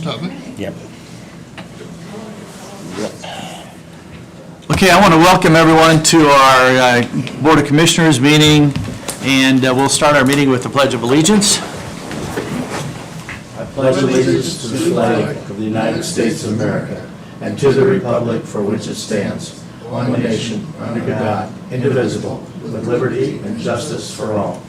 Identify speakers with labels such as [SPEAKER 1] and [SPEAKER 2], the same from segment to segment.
[SPEAKER 1] most of it.
[SPEAKER 2] Yep. Okay, I want to welcome everyone to our Board of Commissioners meeting, and we'll start our meeting with the Pledge of Allegiance.
[SPEAKER 3] I pledge allegiance to the flag of the United States of America and to the republic for which it stands, one nation, under God, indivisible, with liberty and justice for all.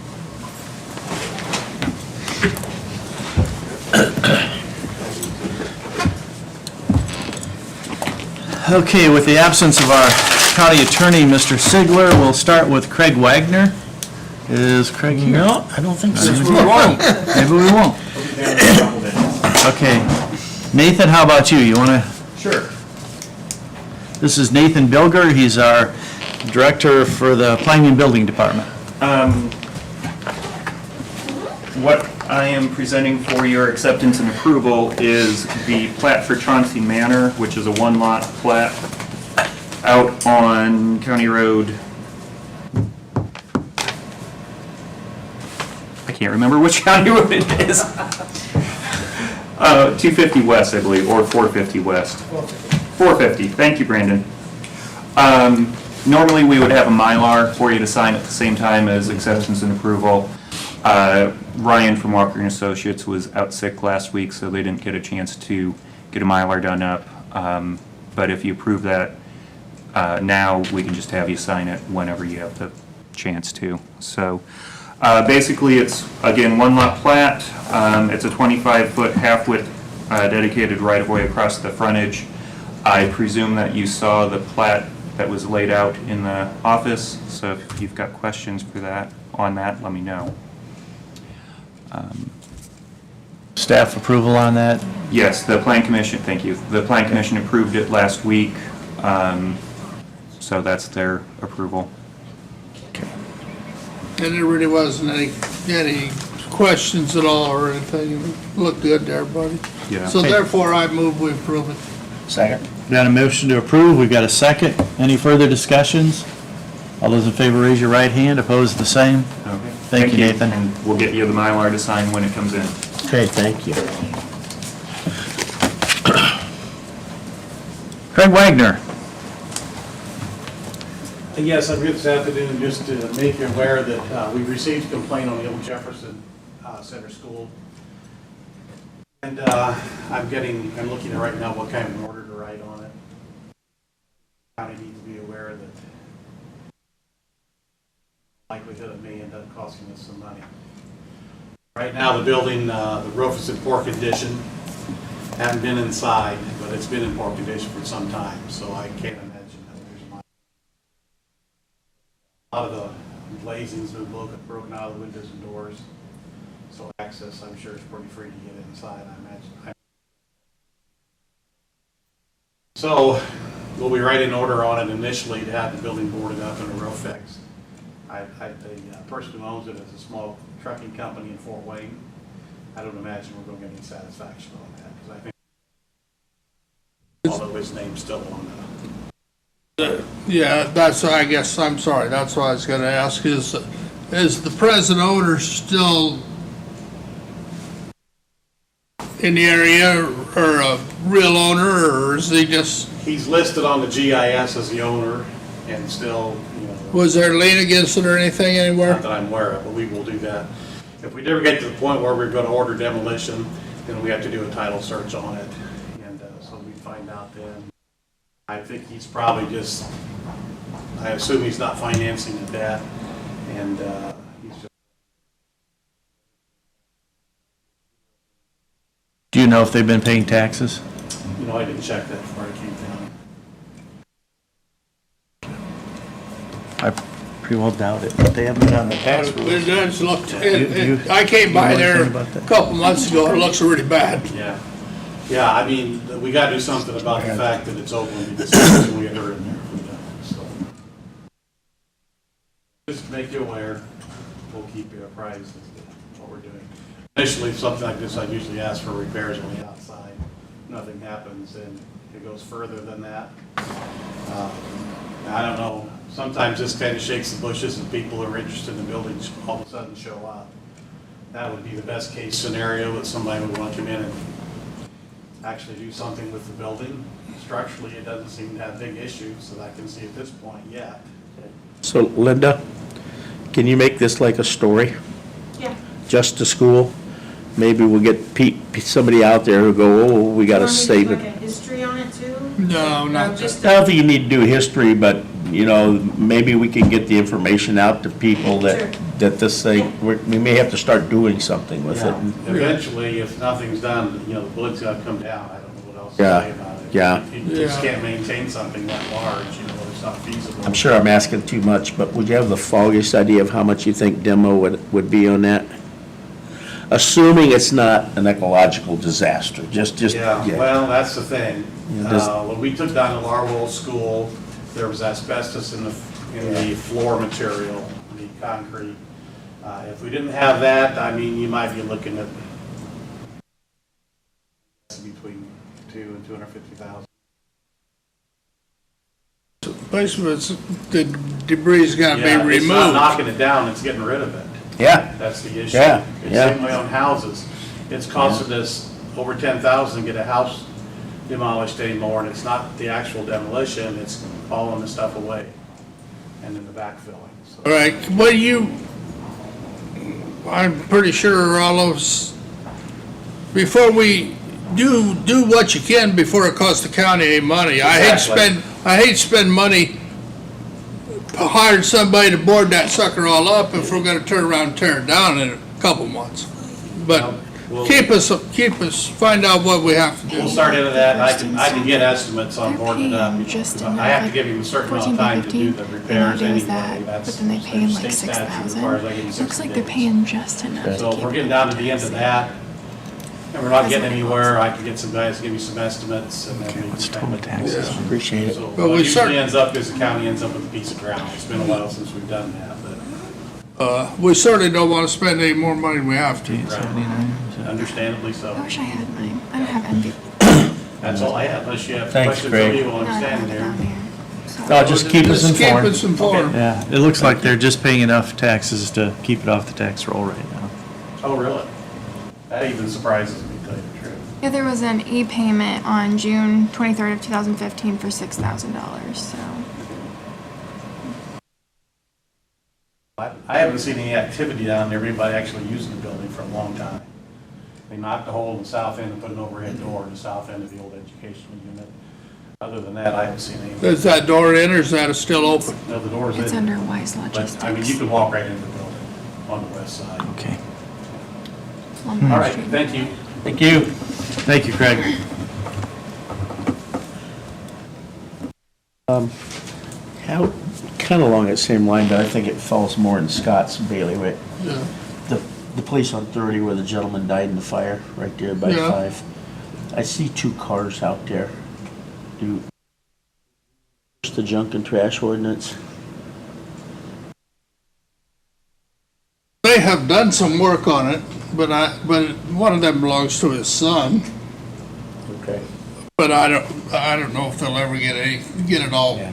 [SPEAKER 2] Okay, with the absence of our county attorney, Mr. Sigler, we'll start with Craig Wagner. Is Craig here?
[SPEAKER 4] No, I don't think so.
[SPEAKER 2] Maybe we won't. Maybe we won't. Okay. Nathan, how about you? You want to?
[SPEAKER 5] Sure.
[SPEAKER 2] This is Nathan Bilger. He's our director for the Planning and Building Department.
[SPEAKER 5] What I am presenting for your acceptance and approval is the plat for Chauncey Manor, which is a one-lot plat out on County Road. I can't remember which county road it is. 250 West, I believe, or 450 West. 450. Thank you, Brandon. Normally, we would have a Mylar for you to sign at the same time as acceptance and approval. Ryan from Walker & Associates was out sick last week, so they didn't get a chance to get a Mylar done up. But if you approve that now, we can just have you sign it whenever you have the chance to. So basically, it's, again, one lot plat. It's a 25-foot half-width dedicated right-of-way across the frontage. I presume that you saw the plat that was laid out in the office, so if you've got questions for that, on that, let me know.
[SPEAKER 2] Staff approval on that?
[SPEAKER 5] Yes, the Plan Commission, thank you. The Plan Commission approved it last week, so that's their approval.
[SPEAKER 1] And there really wasn't any questions at all or anything. It looked good to everybody.
[SPEAKER 5] Yeah.
[SPEAKER 1] So therefore, I move we approve it.
[SPEAKER 2] Second. Got a motion to approve. We've got a second. Any further discussions? All those in favor, raise your right hand. Opposed, the same.
[SPEAKER 5] Okay.
[SPEAKER 2] Thank you, Nathan.
[SPEAKER 5] And we'll get you the Mylar to sign when it comes in.
[SPEAKER 4] Okay, thank you.
[SPEAKER 2] Craig Wagner.
[SPEAKER 6] Yes, I'm here this afternoon just to make you aware that we received a complaint on the old Jefferson Center School. And I'm looking at right now what kind of an order to write on it. County needs to be aware that likelihood it may end up costing us some money. Right now, the building, the roof is in poor condition. Haven't been inside, but it's been in poor condition for some time, so I can't imagine that there's much. A lot of the glazing's been broken out of the windows and doors, so access, I'm sure, is pretty free to get inside, I imagine. So, we'll be writing an order on it initially to have the building boarded up and a roof fixed. The person who owns it is a small trucking company in Fort Wayne. I don't imagine we're going to get any satisfaction on that, because I think although his name's still on that.
[SPEAKER 1] Yeah, that's, I guess, I'm sorry, that's what I was gonna ask, is the present owner still in the area, or a real owner, or is he just,
[SPEAKER 6] He's listed on the GIS as the owner, and still,
[SPEAKER 1] was there a lien against it or anything anywhere?
[SPEAKER 6] not that I'm aware of, but we will do that. If we never get to the point where we're going to order demolition, then we have to do a title search on it, and so we find out then. I think he's probably just, I assume he's not financing the debt, and he's just.
[SPEAKER 2] Do you know if they've been paying taxes?
[SPEAKER 6] I didn't check that before I came down.
[SPEAKER 2] I pretty well doubt it, but they haven't been on the tax
[SPEAKER 1] It
[SPEAKER 2] rules.
[SPEAKER 1] does look,
[SPEAKER 2] You-
[SPEAKER 1] I came by
[SPEAKER 2] you know
[SPEAKER 1] there
[SPEAKER 2] anything about that?
[SPEAKER 1] a couple months ago, it looks really bad.
[SPEAKER 6] Yeah. Yeah, I mean, we got to do something about the fact that it's open, because we had her in there. So, just to make you aware, we'll keep you apprised of what we're doing. Initially, something like this, I usually ask for repairs on the outside. Nothing happens, and it goes further than that. I don't know, sometimes this kind of shakes the bushes and people who are interested in the building all of a sudden show up. That would be the best case scenario, that somebody would want to come in and actually do something with the building. Structurally, it doesn't seem to have big issues that I can see at this point yet.
[SPEAKER 4] So Linda, can you make this like a story?
[SPEAKER 7] Yeah.
[SPEAKER 4] Just to school? Maybe we'll get somebody out there who'll go, oh, we got a
[SPEAKER 7] Want me to do
[SPEAKER 4] statement.
[SPEAKER 7] like a history on it too?
[SPEAKER 1] No, not
[SPEAKER 7] Just
[SPEAKER 4] I don't think you need to do history, but, you know, maybe we can get the information out to people
[SPEAKER 7] Sure.
[SPEAKER 4] that this thing, we may have to start doing something with it.
[SPEAKER 6] Yeah. Eventually, if nothing's done, you know, the blood's gotta come down. I don't know what else to
[SPEAKER 4] Yeah.
[SPEAKER 6] say about it.
[SPEAKER 4] Yeah.
[SPEAKER 6] You just can't maintain something that large, you know, it's not feasible.
[SPEAKER 4] I'm sure I'm asking too much, but would you have the foggiest idea of how much you think demo would be on that? Assuming it's not an ecological disaster, just.
[SPEAKER 6] Yeah, well, that's the thing.
[SPEAKER 4] Yeah, does-
[SPEAKER 6] When we took down the Larwell School, there was asbestos in the floor material, the concrete. If we didn't have that, I mean, you might be looking at between $200,000 and $250,000.
[SPEAKER 1] Basically, the debris got to be
[SPEAKER 6] Yeah, it's not
[SPEAKER 1] removed.
[SPEAKER 6] knocking it down, it's getting rid of it.
[SPEAKER 4] Yeah,
[SPEAKER 6] That's the issue.
[SPEAKER 4] Yeah,
[SPEAKER 6] It's
[SPEAKER 4] yeah.
[SPEAKER 6] same way on houses. It's costing us over $10,000 to get a house demolished anymore, and it's not the actual demolition, it's hauling the stuff away and then the backfilling. So-
[SPEAKER 1] All right, I'm pretty sure all of us, before we do what you can before it costs the county any money.
[SPEAKER 6] Exactly.
[SPEAKER 1] I hate to spend money hiring somebody to board that sucker all up if we're gonna turn around and tear it down in a couple months. But
[SPEAKER 6] We'll-
[SPEAKER 1] keep us, find out what we have to
[SPEAKER 6] We'll
[SPEAKER 1] do.
[SPEAKER 6] start into that, I can get estimates on boarding it up.
[SPEAKER 8] They're paying just
[SPEAKER 6] I
[SPEAKER 8] enough,
[SPEAKER 6] have to
[SPEAKER 8] like
[SPEAKER 6] give you a certain amount of
[SPEAKER 8] 14
[SPEAKER 6] time
[SPEAKER 8] to
[SPEAKER 6] to do
[SPEAKER 8] 15.
[SPEAKER 6] the
[SPEAKER 8] They're not
[SPEAKER 6] repairs
[SPEAKER 8] doing
[SPEAKER 6] anyway.
[SPEAKER 8] that,
[SPEAKER 6] That's-
[SPEAKER 8] but then they pay him like
[SPEAKER 6] state statute
[SPEAKER 8] 6,000.
[SPEAKER 6] requires I give you
[SPEAKER 8] Looks
[SPEAKER 6] 60
[SPEAKER 8] like they're
[SPEAKER 6] days.
[SPEAKER 8] paying just enough.
[SPEAKER 6] So
[SPEAKER 8] to
[SPEAKER 6] if we're
[SPEAKER 8] keep
[SPEAKER 6] getting
[SPEAKER 8] it
[SPEAKER 6] down to the end of
[SPEAKER 8] safe.
[SPEAKER 6] that, and we're not getting anywhere, I can get some guys to give me some estimates, and then we can.
[SPEAKER 2] What's
[SPEAKER 6] kind
[SPEAKER 2] total
[SPEAKER 6] of-
[SPEAKER 2] taxes?
[SPEAKER 4] appreciate it.
[SPEAKER 6] So
[SPEAKER 1] But
[SPEAKER 6] what
[SPEAKER 1] we start-
[SPEAKER 6] usually ends up is the county ends up with a piece of ground. It's been a while since we've done that, but
[SPEAKER 1] We certainly don't wanna spend any more money than we have to.
[SPEAKER 6] understandably so.
[SPEAKER 8] I wish I had mine. I don't have envy.
[SPEAKER 6] That's all I have, unless you have
[SPEAKER 4] Thanks,
[SPEAKER 6] questions
[SPEAKER 4] Craig.
[SPEAKER 6] of you while
[SPEAKER 8] No, I
[SPEAKER 6] I'm
[SPEAKER 8] don't
[SPEAKER 6] standing
[SPEAKER 8] have it
[SPEAKER 6] here.
[SPEAKER 8] down here. So-
[SPEAKER 4] No, just keep us
[SPEAKER 1] Just keep
[SPEAKER 4] informed.
[SPEAKER 1] us informed.
[SPEAKER 2] Yeah, it looks like they're just paying enough taxes to keep it off the tax roll right now.
[SPEAKER 6] Oh, really? That even surprises me, to tell you the truth.
[SPEAKER 8] Yeah, there was an e-payment on June 23rd of 2015 for $6,000, so.
[SPEAKER 6] I haven't seen any activity down there, anybody actually using the building for a long time. They knocked a hole in the south end and put an overhead door in the south end of the old educational unit. Other than that, I haven't seen anything.
[SPEAKER 1] Is that door in or is that still open?
[SPEAKER 6] No, the door's
[SPEAKER 8] It's
[SPEAKER 6] in.
[SPEAKER 8] under Wise
[SPEAKER 6] But, I mean, you
[SPEAKER 8] Logistics.
[SPEAKER 6] can walk right into the building on the west side.
[SPEAKER 2] Okay.
[SPEAKER 8] Lombard
[SPEAKER 6] All right,
[SPEAKER 8] Street.
[SPEAKER 6] thank you.
[SPEAKER 4] Thank you.
[SPEAKER 2] Thank you, Craig.
[SPEAKER 4] How, kind of along that same line, but I think it falls more in Scott's bailiwick.
[SPEAKER 1] Yeah.
[SPEAKER 4] The place on 30 where the gentleman died in the fire, right there by
[SPEAKER 1] Yeah.
[SPEAKER 4] 5. I see 2 cars out there. Do, where's the junk and trash ordinance?
[SPEAKER 1] They have done some work on it, but one of them belongs to his son.
[SPEAKER 4] Okay.
[SPEAKER 1] But I don't know if they'll ever get it all.
[SPEAKER 4] Yeah.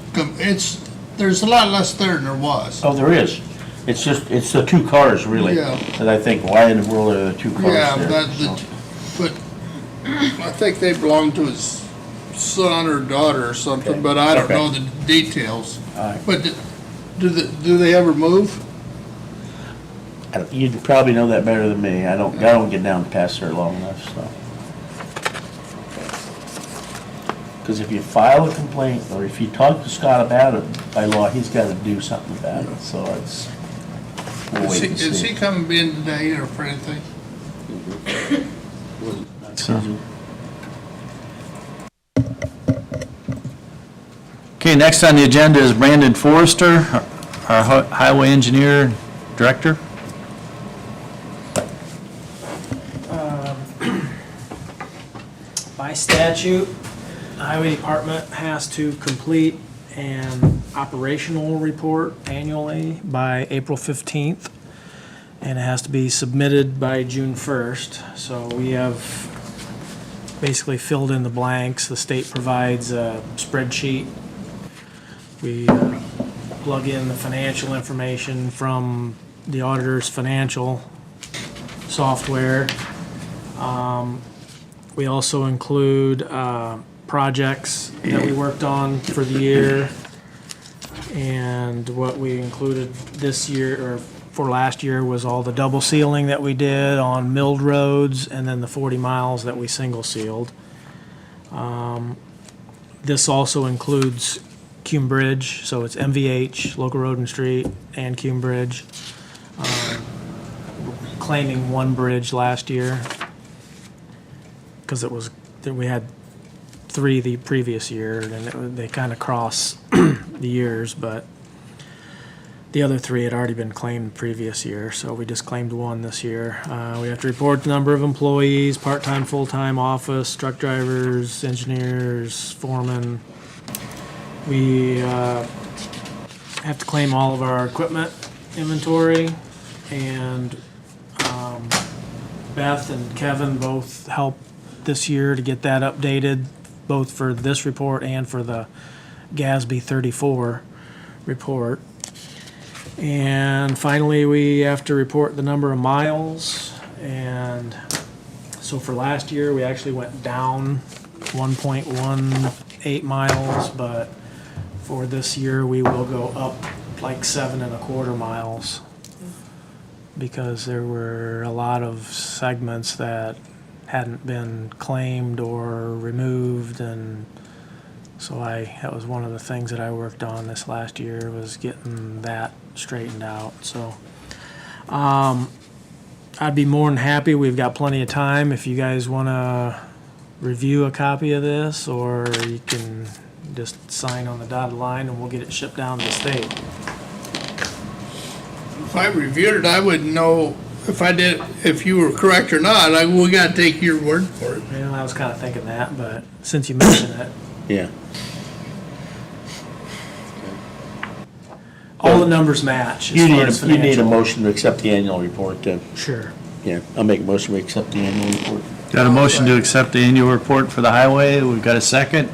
[SPEAKER 1] There's a lot less there than there was.
[SPEAKER 4] Oh, there is. It's the 2 cars, really.
[SPEAKER 1] Yeah.
[SPEAKER 4] And I think, why in the world are the 2 cars
[SPEAKER 1] Yeah,
[SPEAKER 4] there? So,
[SPEAKER 1] but I think they belong to his son or daughter or something,
[SPEAKER 4] Okay.
[SPEAKER 1] but I don't
[SPEAKER 4] Okay.
[SPEAKER 1] know the details.
[SPEAKER 4] all right.
[SPEAKER 1] But do they ever move?
[SPEAKER 4] You'd probably know that better than me. I don't get down past there long enough, so. Because if you file a complaint, or if you talk to Scott about it, by law, he's got to do something about it, so it's, we'll wait and
[SPEAKER 1] Is he
[SPEAKER 4] see.
[SPEAKER 1] coming in today or for anything?
[SPEAKER 2] Okay, next on the agenda is Brandon Forrester, our highway engineer director.
[SPEAKER 9] By statute, the highway department has to complete an operational report annually by April 15th, and it has to be submitted by June 1st. So we have basically filled in the blanks. The state provides a spreadsheet. We plug in the financial information from the auditor's financial software. We also include projects that we worked on for the year. And what we included this year, or for last year, was all the double sealing that we did on milled roads, and then the 40 miles that we single sealed. This also includes Cume Bridge, so it's MVH, Local Road and Street, and Cume Bridge. Claiming one bridge last year, because we had 3 the previous year, and they kind of cross the years, but the other 3 had already been claimed the previous year, so we just claimed 1 this year. We have to report the number of employees, part-time, full-time, office, truck drivers, engineers, foremen. We have to claim all of our equipment inventory, and Beth and Kevin both helped this year to get that updated, both for this report and for the GASB 34 report. And finally, we have to report the number of miles. And so for last year, we actually went down 1.18 miles, but for this year, we will go up like 7.25 miles, because there were a lot of segments that hadn't been claimed or removed, and so that was one of the things that I worked on this last year, was getting that straightened out. So I'd be more than happy. We've got plenty of time if you guys want to review a copy of this, or you can just sign on the dotted line and we'll get it shipped down to the state.
[SPEAKER 1] If I reviewed it, I wouldn't know if you were correct or not. We gotta take your word for it.
[SPEAKER 9] Well, I was kind of thinking that, but since you mentioned it,
[SPEAKER 4] Yeah.
[SPEAKER 9] all the numbers match.
[SPEAKER 4] You
[SPEAKER 9] as far
[SPEAKER 4] need,
[SPEAKER 9] as
[SPEAKER 4] you need a
[SPEAKER 9] financial.
[SPEAKER 4] motion to accept the annual report,
[SPEAKER 9] Sure.
[SPEAKER 4] yeah, I'll make a motion to accept the annual report.
[SPEAKER 2] Got a motion to accept the annual report for the highway. We've got a second.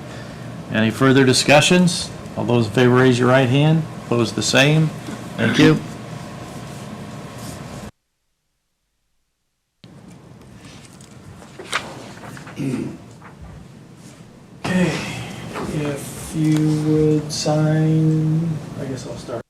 [SPEAKER 2] Any further discussions? All those in favor, raise your right hand. Opposed, the same. Thank you.
[SPEAKER 9] Okay, if you would sign, I guess I'll start.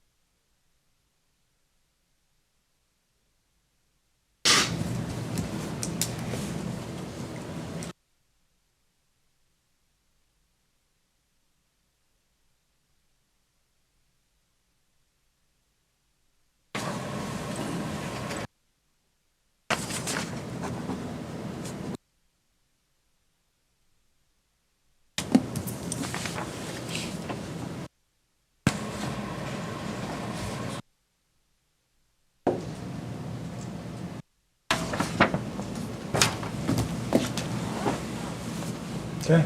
[SPEAKER 9] Okay,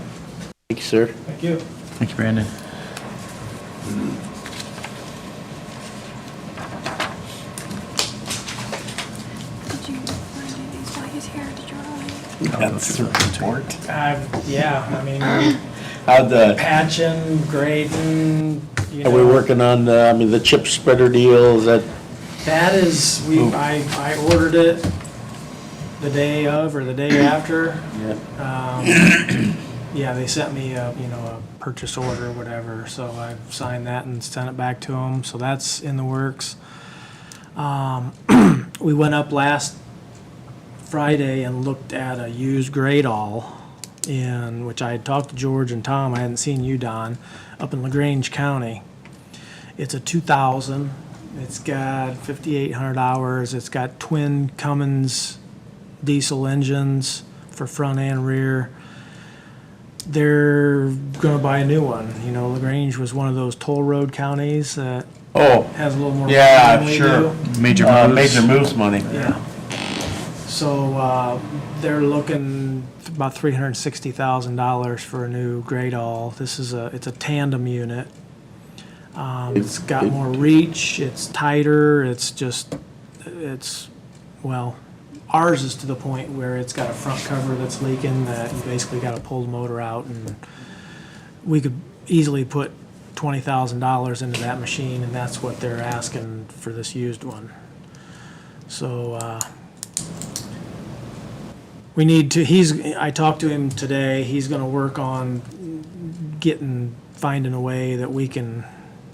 [SPEAKER 4] Thank you, sir.
[SPEAKER 9] thank you.
[SPEAKER 2] Thank you, Brandon.
[SPEAKER 8] Did you want to do these while he's here? Did you want to?
[SPEAKER 4] That's the report.
[SPEAKER 9] Yeah, I mean,
[SPEAKER 4] How'd the,
[SPEAKER 9] patching, grading, you
[SPEAKER 4] are
[SPEAKER 9] know.
[SPEAKER 4] we working on, the chip spreader deal, is that?
[SPEAKER 9] That is, I ordered it the day of or the day after.
[SPEAKER 4] Yeah.
[SPEAKER 9] Yeah, they sent me a purchase order or whatever, so I signed that and sent it back to them, so that's in the works. We went up last Friday and looked at a used Gradall which I had talked to George and Tom, I hadn't seen you, Don, up in LaGrange County. It's a 2000, it's got 5,800 hours, it's got twin Cummins diesel engines for front and rear. They're gonna buy a new one. LaGrange was one of those toll road counties that
[SPEAKER 4] Oh,
[SPEAKER 9] has a little more.
[SPEAKER 4] yeah,
[SPEAKER 9] money than we
[SPEAKER 4] sure.
[SPEAKER 9] do.
[SPEAKER 2] Major moves.
[SPEAKER 4] Major moves money.
[SPEAKER 9] Yeah. So, they're looking about $360,000 for a new Gradall. It's a tandem unit. It's got more reach, it's tighter, well, ours is to the point where it's got a front cover that's leaking that you basically gotta pull the motor out, and we could easily put $20,000 into that machine, and that's what they're asking for this used one. So, we need to, I talked to him today, he's gonna work on finding a way that we can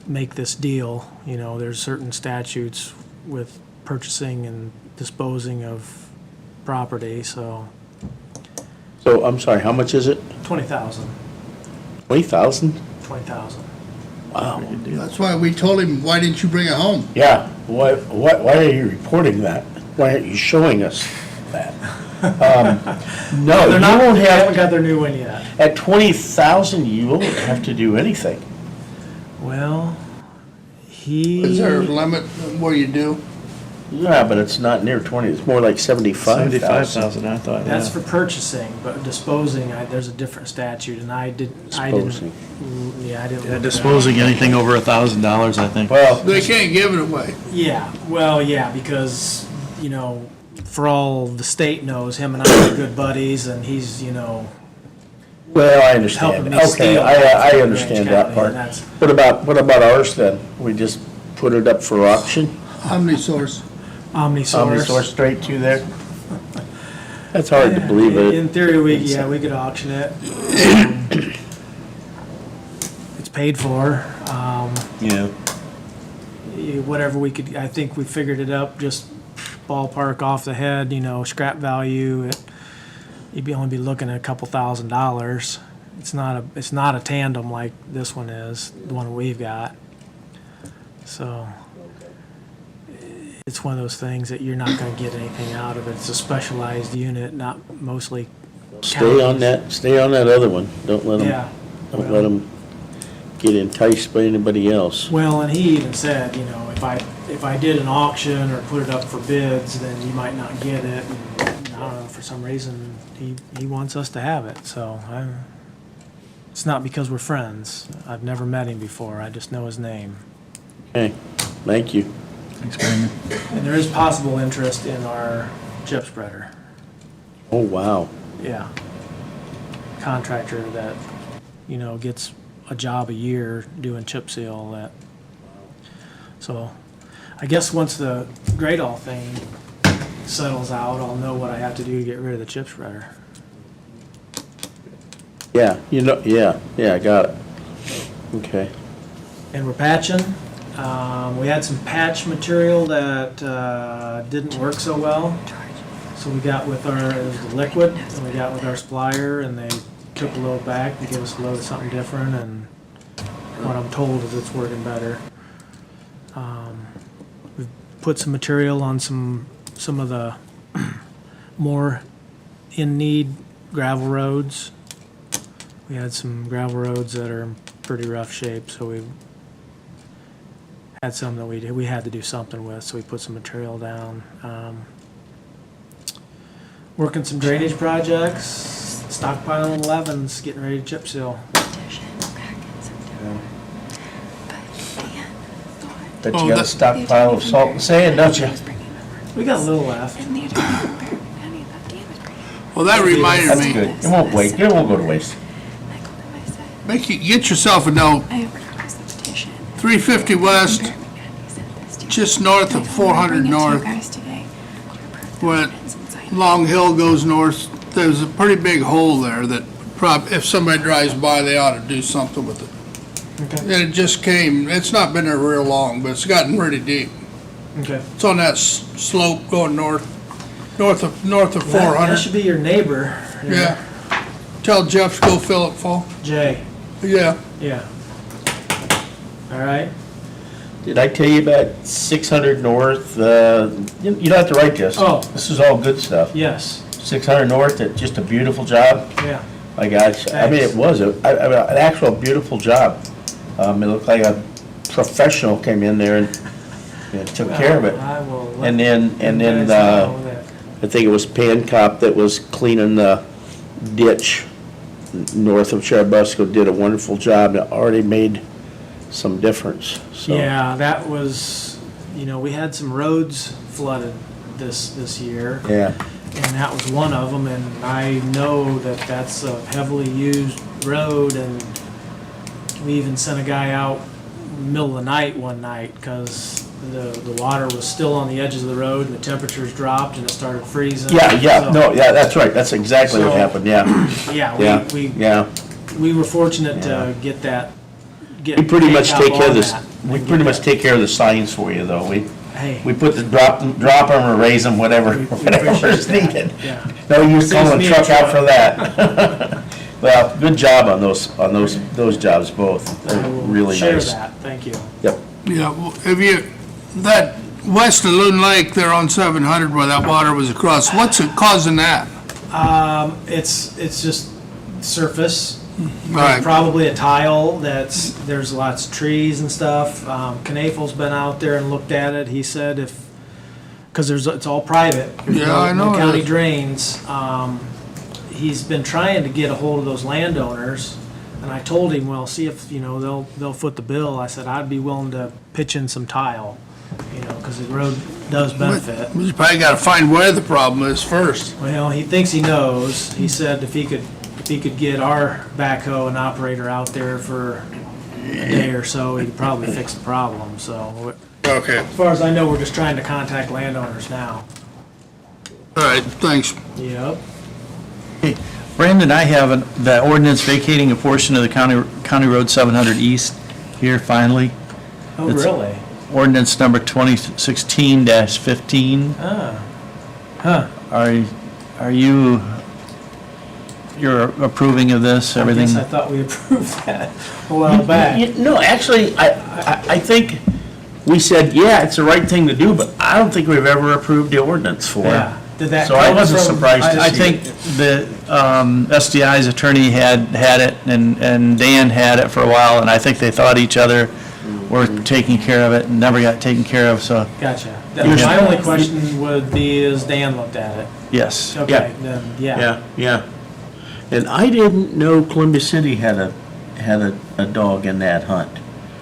[SPEAKER 9] make this deal. You know, there's certain statutes with purchasing and disposing of property, so
[SPEAKER 4] So, I'm sorry, how much is it?
[SPEAKER 9] 20,000.
[SPEAKER 4] 20,000?
[SPEAKER 9] 20,000.
[SPEAKER 4] Wow.
[SPEAKER 1] That's why we told him, why didn't you bring it home?
[SPEAKER 4] Yeah, why are you reporting that? Why aren't you showing us that? No,
[SPEAKER 9] They're
[SPEAKER 4] you
[SPEAKER 9] not,
[SPEAKER 4] won't
[SPEAKER 9] they haven't
[SPEAKER 4] have,
[SPEAKER 9] got their new one yet.
[SPEAKER 4] at 20,000, you won't have to do anything.
[SPEAKER 9] Well,
[SPEAKER 1] Is there a
[SPEAKER 9] he,
[SPEAKER 1] limit where you do?
[SPEAKER 4] Yeah, but it's not near 20, it's more like 75,000.
[SPEAKER 2] 75,000, I thought,
[SPEAKER 9] that's
[SPEAKER 2] yeah.
[SPEAKER 9] for purchasing, but disposing, there's a different statute, and I
[SPEAKER 4] Disposing.
[SPEAKER 9] didn't. Yeah, I didn't.
[SPEAKER 2] Yeah,
[SPEAKER 9] look
[SPEAKER 2] disposing anything over $1,000, I think.
[SPEAKER 4] Well,
[SPEAKER 1] They can't give it away.
[SPEAKER 9] Yeah, well, yeah, because, you know, for all the state knows, him and I are good buddies, and he's, you know,
[SPEAKER 4] well, I
[SPEAKER 9] helping
[SPEAKER 4] understand.
[SPEAKER 9] me
[SPEAKER 4] Okay,
[SPEAKER 9] steal.
[SPEAKER 4] I
[SPEAKER 9] from
[SPEAKER 4] understand
[SPEAKER 9] Ranch
[SPEAKER 4] that
[SPEAKER 9] County,
[SPEAKER 4] part.
[SPEAKER 9] and that's-
[SPEAKER 4] What about ours then? We just put it up for auction?
[SPEAKER 1] Omnisource.
[SPEAKER 4] Omnisource straight to there? That's hard to believe
[SPEAKER 9] In
[SPEAKER 4] it.
[SPEAKER 9] theory, we could auction it. It's paid for.
[SPEAKER 2] Yeah.
[SPEAKER 9] Whatever we could, I think we figured it up, just ballpark off the head, you know, scrap value, you'd only be looking at a couple $1,000s. It's not a tandem like this one is, the one we've got. So, it's one of those things that you're not gonna get anything out of it. It's a specialized unit, not mostly
[SPEAKER 4] Stay on that other one. Don't let
[SPEAKER 9] Yeah.
[SPEAKER 4] them, don't let them get enticed by anybody else.
[SPEAKER 9] Well, and he even said, you know, if I did an auction or put it up for bids, then you might not get it. And I don't know, for some reason, he wants us to have it, so it's not because we're friends. I've never met him before, I just know his name.
[SPEAKER 4] Okay, thank you.
[SPEAKER 2] Thanks, Brandon.
[SPEAKER 9] And there is possible interest in our chip spreader.
[SPEAKER 4] Oh, wow.
[SPEAKER 9] Yeah. Contractor that, you know, gets a job a year doing chip seal that. So, I guess once the Gradall thing settles out, I'll know what I have to do to get rid of the chip spreader.
[SPEAKER 4] Yeah, I got it. Okay.
[SPEAKER 9] And we're patching. We had some patch material that didn't work so well. So we got with it was the liquid, and we got with our supplier, and they took a load back to give us a load of something different, and what I'm told is it's working better. We've put some material on some of the more in-need gravel roads. We had some gravel roads that are in pretty rough shape, so we had some that we had to do something with, so we put some material down. Working some drainage projects, stockpiling 11s, getting ready to chip seal.
[SPEAKER 4] Bet
[SPEAKER 1] Oh,
[SPEAKER 4] you got a
[SPEAKER 1] that-
[SPEAKER 4] stockpile of salt and sand, don't you?
[SPEAKER 9] We got a little left.
[SPEAKER 1] Well, that reminded
[SPEAKER 4] That's
[SPEAKER 1] me,
[SPEAKER 4] good. It won't wait, it won't go to waste.
[SPEAKER 1] get yourself a note, 350 west, just north of 400 north, where Long Hill goes north, there's a pretty big hole there that if somebody drives by, they ought to do something with it.
[SPEAKER 9] Okay.
[SPEAKER 1] And it just came, it's not been there real long, but it's gotten pretty deep.
[SPEAKER 9] Okay.
[SPEAKER 1] It's on that slope going north of
[SPEAKER 9] That
[SPEAKER 1] 400.
[SPEAKER 9] should be your neighbor.
[SPEAKER 1] Yeah. Tell Jeff to go fill it full.
[SPEAKER 9] Jay.
[SPEAKER 1] Yeah.
[SPEAKER 9] Yeah. All right.
[SPEAKER 4] Did I tell you about 600 north, you don't have to write this.
[SPEAKER 9] Oh.
[SPEAKER 4] This is all good stuff.
[SPEAKER 9] Yes.
[SPEAKER 4] 600 north, just a beautiful job.
[SPEAKER 9] Yeah.
[SPEAKER 4] My gosh, I mean, it was an actual beautiful job. It looked like a professional came in there and took care of it.
[SPEAKER 9] I will let
[SPEAKER 4] And then,
[SPEAKER 9] you guys know that.
[SPEAKER 4] I think it was Pancop that was cleaning the ditch north of Churubusco, did a wonderful job, that already made some difference, so.
[SPEAKER 9] Yeah, that was, you know, we had some roads flooded this year.
[SPEAKER 4] Yeah,
[SPEAKER 9] And that was one of them, and I know that that's a heavily used road, and we even sent a guy out middle of the night one night, because the water was still on the edges of the road and the temperatures dropped and it started freezing.
[SPEAKER 4] Yeah,
[SPEAKER 9] So,
[SPEAKER 4] no, yeah, that's right, that's exactly what
[SPEAKER 9] So-
[SPEAKER 4] happened, yeah,
[SPEAKER 9] Yeah,
[SPEAKER 4] yeah, yeah.
[SPEAKER 9] we were fortunate to get
[SPEAKER 4] We pretty much
[SPEAKER 9] take
[SPEAKER 4] take care of this,
[SPEAKER 9] that
[SPEAKER 4] we
[SPEAKER 9] and
[SPEAKER 4] pretty
[SPEAKER 9] get
[SPEAKER 4] much take care of the signs for you, though.
[SPEAKER 9] Hey.
[SPEAKER 4] We put the drop them or raise them, whatever,
[SPEAKER 9] We
[SPEAKER 4] whatever
[SPEAKER 9] appreciate
[SPEAKER 4] is
[SPEAKER 9] that,
[SPEAKER 4] needed.
[SPEAKER 9] yeah.
[SPEAKER 4] No, you
[SPEAKER 9] Saves
[SPEAKER 4] call a
[SPEAKER 9] me a
[SPEAKER 4] truck out
[SPEAKER 9] truck.
[SPEAKER 4] for that. Well, good job on those jobs both. They're
[SPEAKER 9] I will
[SPEAKER 4] really
[SPEAKER 9] share
[SPEAKER 4] nice.
[SPEAKER 9] that, thank you.
[SPEAKER 4] Yep.
[SPEAKER 1] Yeah, well, if you, that west of Loon Lake there on 700 where that water was across, what's it causing that?
[SPEAKER 9] It's just surface.
[SPEAKER 1] Right.
[SPEAKER 9] Probably a tile there's lots of trees and stuff. Knafel's been out there and looked at it. He said because it's all private. There's
[SPEAKER 1] Yeah, I know
[SPEAKER 9] no
[SPEAKER 1] it
[SPEAKER 9] county
[SPEAKER 1] is.
[SPEAKER 9] drains. He's been trying to get a hold of those landowners, and I told him, well, see if, they'll foot the bill. I said, I'd be willing to pitch in some tile, because the road does benefit.
[SPEAKER 1] You probably gotta find where the problem is first.
[SPEAKER 9] Well, he thinks he knows. He said if he could get our backhoe and operator out there for a day or so, he'd probably fix the problem. So
[SPEAKER 1] Okay,
[SPEAKER 9] as far as I know, we're just trying to contact landowners now.
[SPEAKER 1] all right, thanks.
[SPEAKER 9] Yep.
[SPEAKER 2] Brandon, I have the ordinance vacating a portion of the County Road 700 East here finally.
[SPEAKER 9] Oh,
[SPEAKER 2] It's-
[SPEAKER 9] really?
[SPEAKER 2] Ordinance number 2016-15.
[SPEAKER 9] Huh.
[SPEAKER 2] You're approving of this, everything?
[SPEAKER 9] I guess I thought we approved that a while back.
[SPEAKER 4] No, actually, I think we said, yeah, it's the right thing to do, but I don't think we've ever approved the ordinance for it.
[SPEAKER 9] Yeah. Did that
[SPEAKER 4] So I
[SPEAKER 9] come
[SPEAKER 4] wasn't
[SPEAKER 9] from-
[SPEAKER 4] surprised to
[SPEAKER 2] I
[SPEAKER 4] see
[SPEAKER 2] think the SDI's attorney had it, and Dan had it for a while, and I think they thought each other were taking care of it and never got taken care of, so,
[SPEAKER 9] Gotcha.
[SPEAKER 2] Yeah.
[SPEAKER 9] My only question would be, is Dan looked at it?
[SPEAKER 2] yes.
[SPEAKER 9] Okay, then, yeah.
[SPEAKER 4] Yeah, yeah. And I didn't know Columbus City had a dog in that hunt.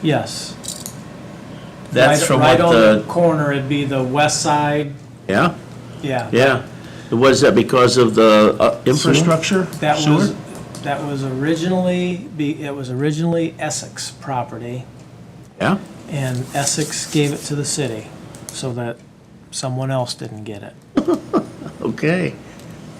[SPEAKER 9] Yes.
[SPEAKER 4] That's
[SPEAKER 9] Right-
[SPEAKER 4] from
[SPEAKER 9] Right
[SPEAKER 4] what
[SPEAKER 9] on the
[SPEAKER 4] the,
[SPEAKER 9] corner, it'd be the west side,
[SPEAKER 4] yeah,
[SPEAKER 9] yeah.
[SPEAKER 4] yeah. Was that because of the infrastructure?
[SPEAKER 9] That
[SPEAKER 4] Sewer?
[SPEAKER 9] was originally, it was originally Essex property,
[SPEAKER 4] Yeah,
[SPEAKER 9] and Essex gave it to the city, so that someone else didn't get it.
[SPEAKER 4] okay.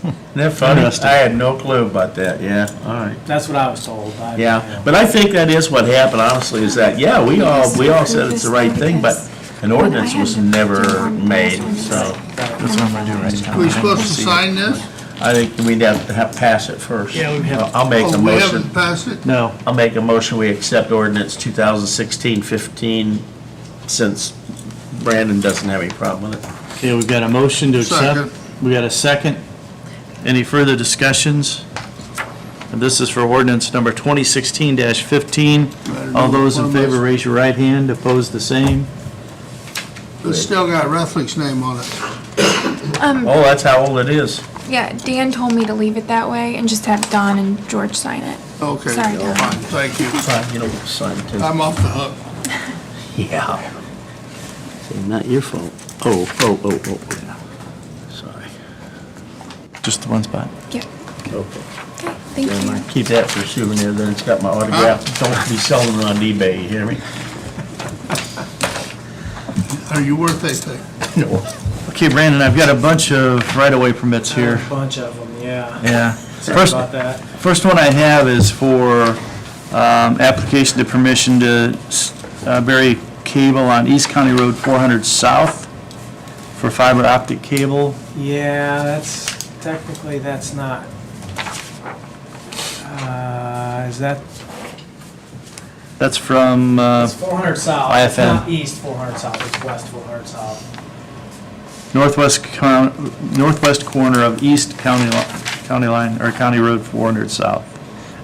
[SPEAKER 4] Isn't that funny?
[SPEAKER 2] Interesting.
[SPEAKER 4] I had no clue about that, yeah, all right.
[SPEAKER 9] That's what I was told.
[SPEAKER 4] Yeah, but I think that is what happened, honestly, is that, yeah, we all said it's the right thing, but an ordinance was never made, so.
[SPEAKER 2] That's what I'm gonna do right now.
[SPEAKER 1] We supposed to sign this?
[SPEAKER 4] I think we'd have to pass it first.
[SPEAKER 2] Yeah, we have-
[SPEAKER 4] I'll make a
[SPEAKER 1] Oh, we
[SPEAKER 4] motion,
[SPEAKER 1] haven't passed it?
[SPEAKER 2] No,
[SPEAKER 4] I'll make a motion, we accept ordinance 2016-15, since Brandon doesn't have any problem with it.
[SPEAKER 2] okay, we've got a motion to accept.
[SPEAKER 1] Second.
[SPEAKER 2] We got a second. Any further discussions? And this is for ordinance number 2016-15. All those in favor, raise your right hand. Opposed, the same.
[SPEAKER 1] It's still got Rethlick's name on it.
[SPEAKER 4] Oh, that's how old it is.
[SPEAKER 8] Yeah, Dan told me to leave it that way and just have Don and George sign it.
[SPEAKER 1] Okay,
[SPEAKER 8] Sorry, Don.
[SPEAKER 1] fine, thank you.
[SPEAKER 4] Fine, you know, sign it too.
[SPEAKER 1] I'm off the hook.
[SPEAKER 4] Yeah. See, not your fault. Oh, yeah. Sorry.
[SPEAKER 2] Just the one spot.
[SPEAKER 8] Yeah,
[SPEAKER 4] Okay.
[SPEAKER 8] okay, thank
[SPEAKER 4] Never
[SPEAKER 8] you.
[SPEAKER 4] mind. Keep that for a souvenir, then it's got my autograph. Don't be selling it on eBay, you hear me?
[SPEAKER 1] Are you worth anything?
[SPEAKER 4] No.
[SPEAKER 2] Okay, Brandon, I've got a bunch of right-of-way permits here.
[SPEAKER 9] A bunch of them, yeah.
[SPEAKER 2] Yeah.
[SPEAKER 9] Sorry
[SPEAKER 2] First,
[SPEAKER 9] about that.
[SPEAKER 2] first one I have is for application to permission to bury cable on East County Road 400 South for fiber optic cable.
[SPEAKER 9] Yeah, technically, that's not, is that,
[SPEAKER 2] That's from,
[SPEAKER 9] it's 400 south. It's
[SPEAKER 2] IFM.
[SPEAKER 9] not east 400 south, it's west 400 south.
[SPEAKER 2] northwest corner of East County line, or County Road 400 South,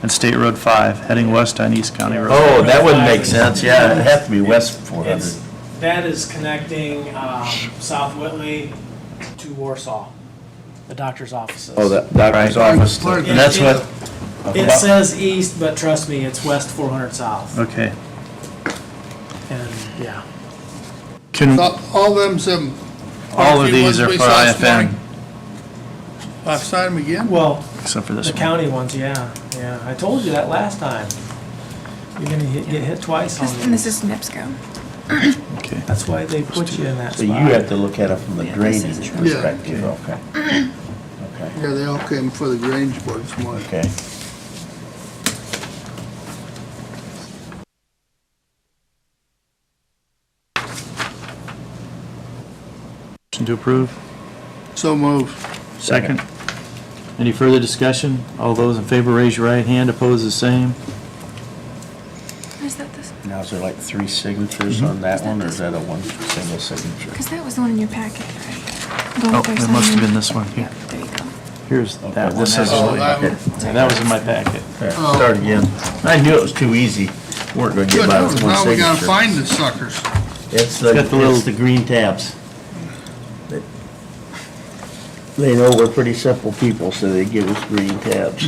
[SPEAKER 2] and State Road 5, heading west on East County Road.
[SPEAKER 4] Oh, that wouldn't make sense, yeah, it'd have to be west 400.
[SPEAKER 9] That is connecting South Whitley to Warsaw, the doctor's offices.
[SPEAKER 4] Oh, that doctor's office. too.
[SPEAKER 2] And that's what,
[SPEAKER 9] It says east, but trust me, it's west 400 south.
[SPEAKER 2] okay.
[SPEAKER 9] And, yeah.
[SPEAKER 2] Can,
[SPEAKER 1] All them some.
[SPEAKER 2] all of these are for IFM,
[SPEAKER 1] I'll sign them again?
[SPEAKER 9] Well,
[SPEAKER 2] except for this
[SPEAKER 9] the
[SPEAKER 2] one.
[SPEAKER 9] county ones, yeah. I told you that last time. You're gonna get hit twice on
[SPEAKER 8] And this
[SPEAKER 9] these.
[SPEAKER 8] is NIPSCO.
[SPEAKER 2] Okay.
[SPEAKER 9] That's why they put you in that
[SPEAKER 4] So
[SPEAKER 9] spot.
[SPEAKER 4] you have to look at it from the
[SPEAKER 8] Yeah, this is
[SPEAKER 4] drainage
[SPEAKER 8] true.
[SPEAKER 1] Yeah.
[SPEAKER 4] perspective, okay. Okay,
[SPEAKER 1] Yeah, they all came for the Grange boards one.
[SPEAKER 4] okay.
[SPEAKER 2] Motion to approve?
[SPEAKER 1] So moved.
[SPEAKER 2] Second. Any further discussion? All those in favor, raise your right hand. Opposed, the same.
[SPEAKER 8] Is that this?
[SPEAKER 4] Now, is there like 3 signatures on that one, or is that a one single signature?
[SPEAKER 8] Because that was the one in your packet, right? The one
[SPEAKER 2] Oh,
[SPEAKER 8] with their
[SPEAKER 2] it must have
[SPEAKER 8] sign.
[SPEAKER 2] been this one
[SPEAKER 8] Yeah,
[SPEAKER 2] here.
[SPEAKER 8] there you go.
[SPEAKER 2] Here's
[SPEAKER 4] Okay,
[SPEAKER 2] that one.
[SPEAKER 4] this is,
[SPEAKER 1] Oh, that
[SPEAKER 4] okay.
[SPEAKER 1] one.
[SPEAKER 2] Yeah, that was in my packet.
[SPEAKER 4] There, start again. I knew it was too easy. Weren't gonna get
[SPEAKER 1] Good,
[SPEAKER 4] by with one
[SPEAKER 1] now we gotta
[SPEAKER 4] signature.
[SPEAKER 1] find the suckers.
[SPEAKER 4] It's
[SPEAKER 2] got the little-
[SPEAKER 4] it's the green tabs. They know we're pretty simple people, so they give us green tabs.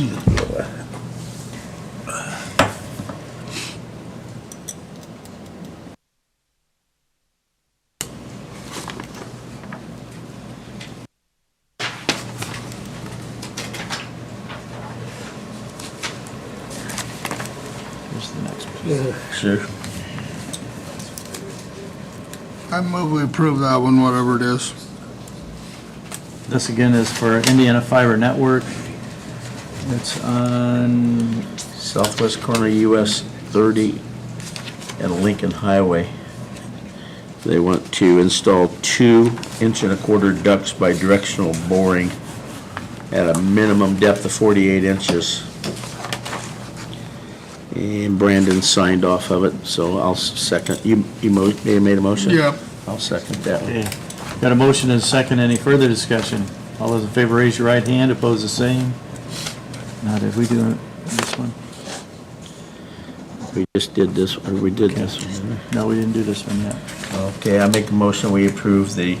[SPEAKER 2] Here's the next one.
[SPEAKER 4] Sure.
[SPEAKER 1] I move we approve that one, whatever it is.
[SPEAKER 2] This again is for Indiana Fiber Network. It's on,
[SPEAKER 4] Southwest corner US 30 and Lincoln Highway. They want to install 2-1/4 ducts by directional boring at a minimum depth of 48 inches. And Brandon signed off of it, so I'll second. You made a motion?
[SPEAKER 1] Yeah.
[SPEAKER 4] I'll second that one.
[SPEAKER 2] okay. Got a motion and a second. Any further discussion? All those in favor, raise your right hand. Opposed, the same. Now, did we do this one?
[SPEAKER 4] We just did this, or we did this one, didn't we?
[SPEAKER 2] No, we didn't do this one yet.
[SPEAKER 4] Okay, I make a motion, we approve the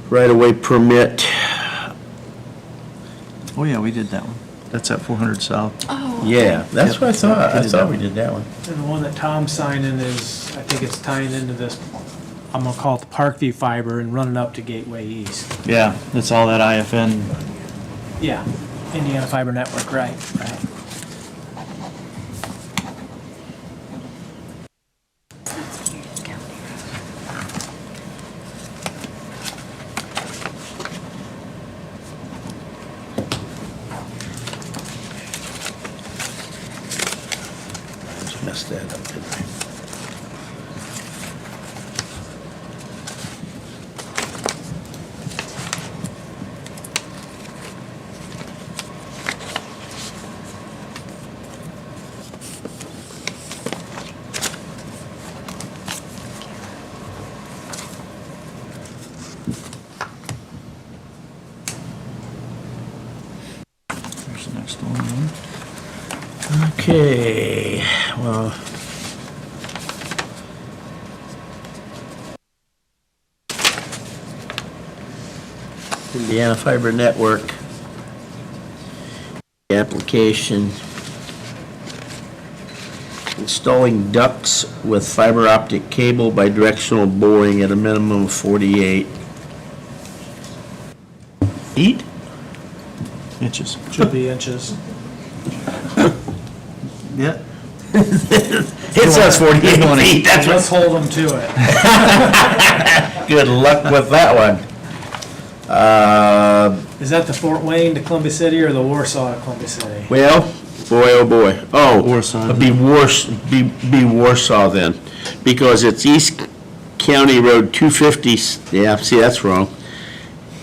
[SPEAKER 4] right-of-way permit.
[SPEAKER 2] Oh, yeah, we did that one. That's at 400 South.
[SPEAKER 8] Oh.
[SPEAKER 4] Yeah, that's
[SPEAKER 2] Yep.
[SPEAKER 4] what I thought.
[SPEAKER 2] We
[SPEAKER 4] I
[SPEAKER 2] did
[SPEAKER 4] thought
[SPEAKER 2] that
[SPEAKER 4] we
[SPEAKER 2] one.
[SPEAKER 4] did that one.
[SPEAKER 9] And the one that Tom's signing is, I think it's tying into this, I'm gonna call it the Parkview Fiber and running up to Gateway East.
[SPEAKER 2] Yeah, it's all that IFN.
[SPEAKER 9] Yeah, Indiana Fiber Network, right, right.
[SPEAKER 4] Just messed that up, didn't I?
[SPEAKER 2] There's the next one.
[SPEAKER 4] Okay, well. Indiana Fiber Network. Application. Installing ducts with fiber optic cable by directional boring at a minimum of 48 feet?
[SPEAKER 2] Inches.
[SPEAKER 9] Should be inches.
[SPEAKER 2] Yeah.
[SPEAKER 4] It says 48 feet, that's
[SPEAKER 9] Let's
[SPEAKER 4] what's,
[SPEAKER 9] hold them to it.
[SPEAKER 4] good luck with that one.
[SPEAKER 9] Is that the Fort Wayne to Columbia City or the Warsaw to Columbia City?
[SPEAKER 4] Well, boy, oh boy. Oh.
[SPEAKER 2] Warsaw.
[SPEAKER 4] It'd be be Warsaw then, because it's East County Road 250, yeah, see, that's wrong.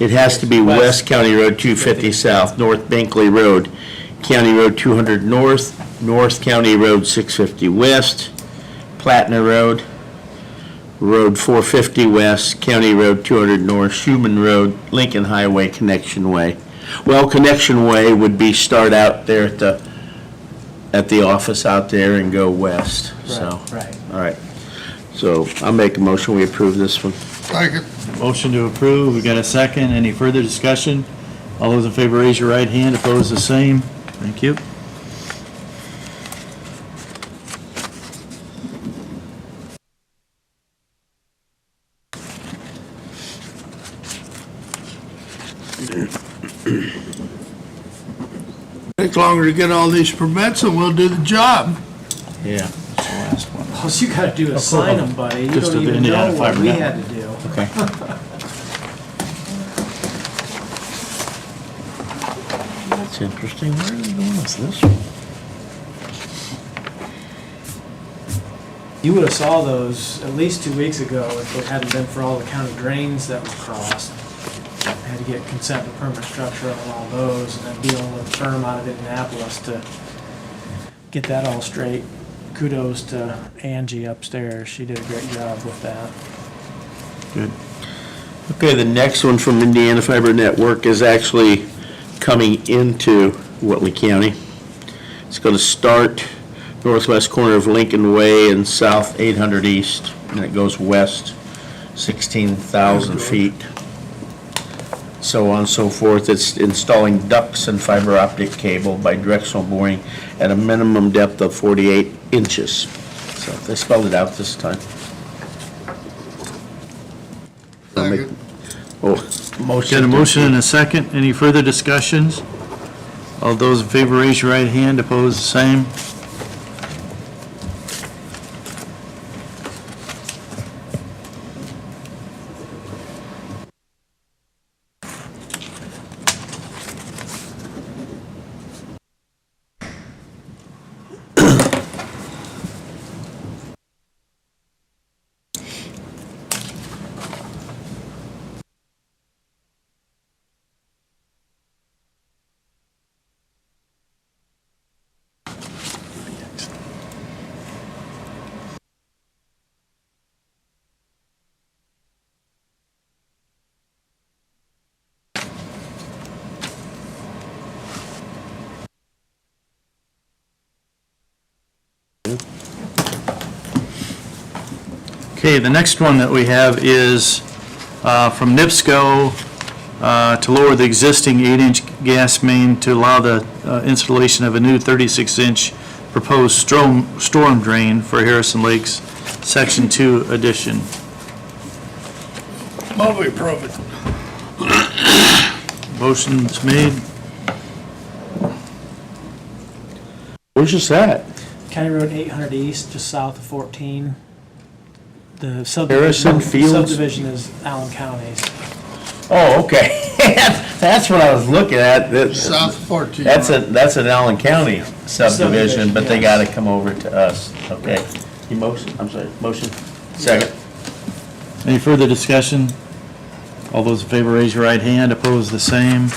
[SPEAKER 4] It has to be West County Road 250 South, North Bankley Road, County Road 200 North, North County Road 650 West, Platner Road, Road 450 West, County Road 200 North, Schuman Road, Lincoln Highway, Connection Way. Well, Connection Way would be start out there at the office out there and go west, so.
[SPEAKER 9] Right.
[SPEAKER 4] All right. So I'll make a motion, we approve this one.
[SPEAKER 1] Second.
[SPEAKER 2] Motion to approve. We got a second. Any further discussion? All those in favor, raise your right hand. Opposed, the same. Thank you.
[SPEAKER 1] Take longer to get all these permits and we'll do the job.
[SPEAKER 4] Yeah.
[SPEAKER 2] That's the last one.
[SPEAKER 9] All you gotta do is sign them, buddy. You
[SPEAKER 2] Just
[SPEAKER 9] don't
[SPEAKER 2] the
[SPEAKER 9] even know
[SPEAKER 2] Indiana
[SPEAKER 9] what
[SPEAKER 2] Fiber
[SPEAKER 9] we
[SPEAKER 2] Network.
[SPEAKER 9] had to do.
[SPEAKER 2] Okay.
[SPEAKER 4] That's interesting. Where are they going with this one?
[SPEAKER 9] You would have saw those at least 2 weeks ago if it hadn't been for all the county drains that were crossed. I had to get consent and permanent structure on all those, and then dealing with a firm out of Indianapolis to get that all straight. Kudos to Angie upstairs. She did a great job with that.
[SPEAKER 2] Good.
[SPEAKER 4] Okay, the next one from Indiana Fiber Network is actually coming into Whitley County. It's going to start northwest corner of Lincoln Way and south 800 East, and it goes west 16,000 feet. So on and so forth. It's installing ducts and fiber optic cable by directional boring at a minimum depth of 48 inches. So they spelled it out this time. I'll make-
[SPEAKER 1] Second.
[SPEAKER 4] Motion.
[SPEAKER 2] Got a motion and a second. Any further discussions? All those in favor, raise your right hand. Opposed, the same. Okay, the next one that we have is from NIPSCO to lower the existing 8-inch gas main to allow the installation of a new 36-inch proposed storm drain for Harrison Lakes Section 2 addition.
[SPEAKER 1] Move we approve it.
[SPEAKER 2] Motion's made.
[SPEAKER 4] Where's this at?
[SPEAKER 9] County Road 800 East, just south of 14. The
[SPEAKER 4] Harrison Fields?
[SPEAKER 9] subdivision is Allen County's.
[SPEAKER 4] Oh, okay. That's what I was looking at.
[SPEAKER 1] South 14.
[SPEAKER 4] That's an Allen County subdivision, but they
[SPEAKER 9] Yes.
[SPEAKER 4] gotta come over to us. Okay. Motion? Second.
[SPEAKER 2] Any further discussion? All those in favor, raise your right hand. Opposed, the same.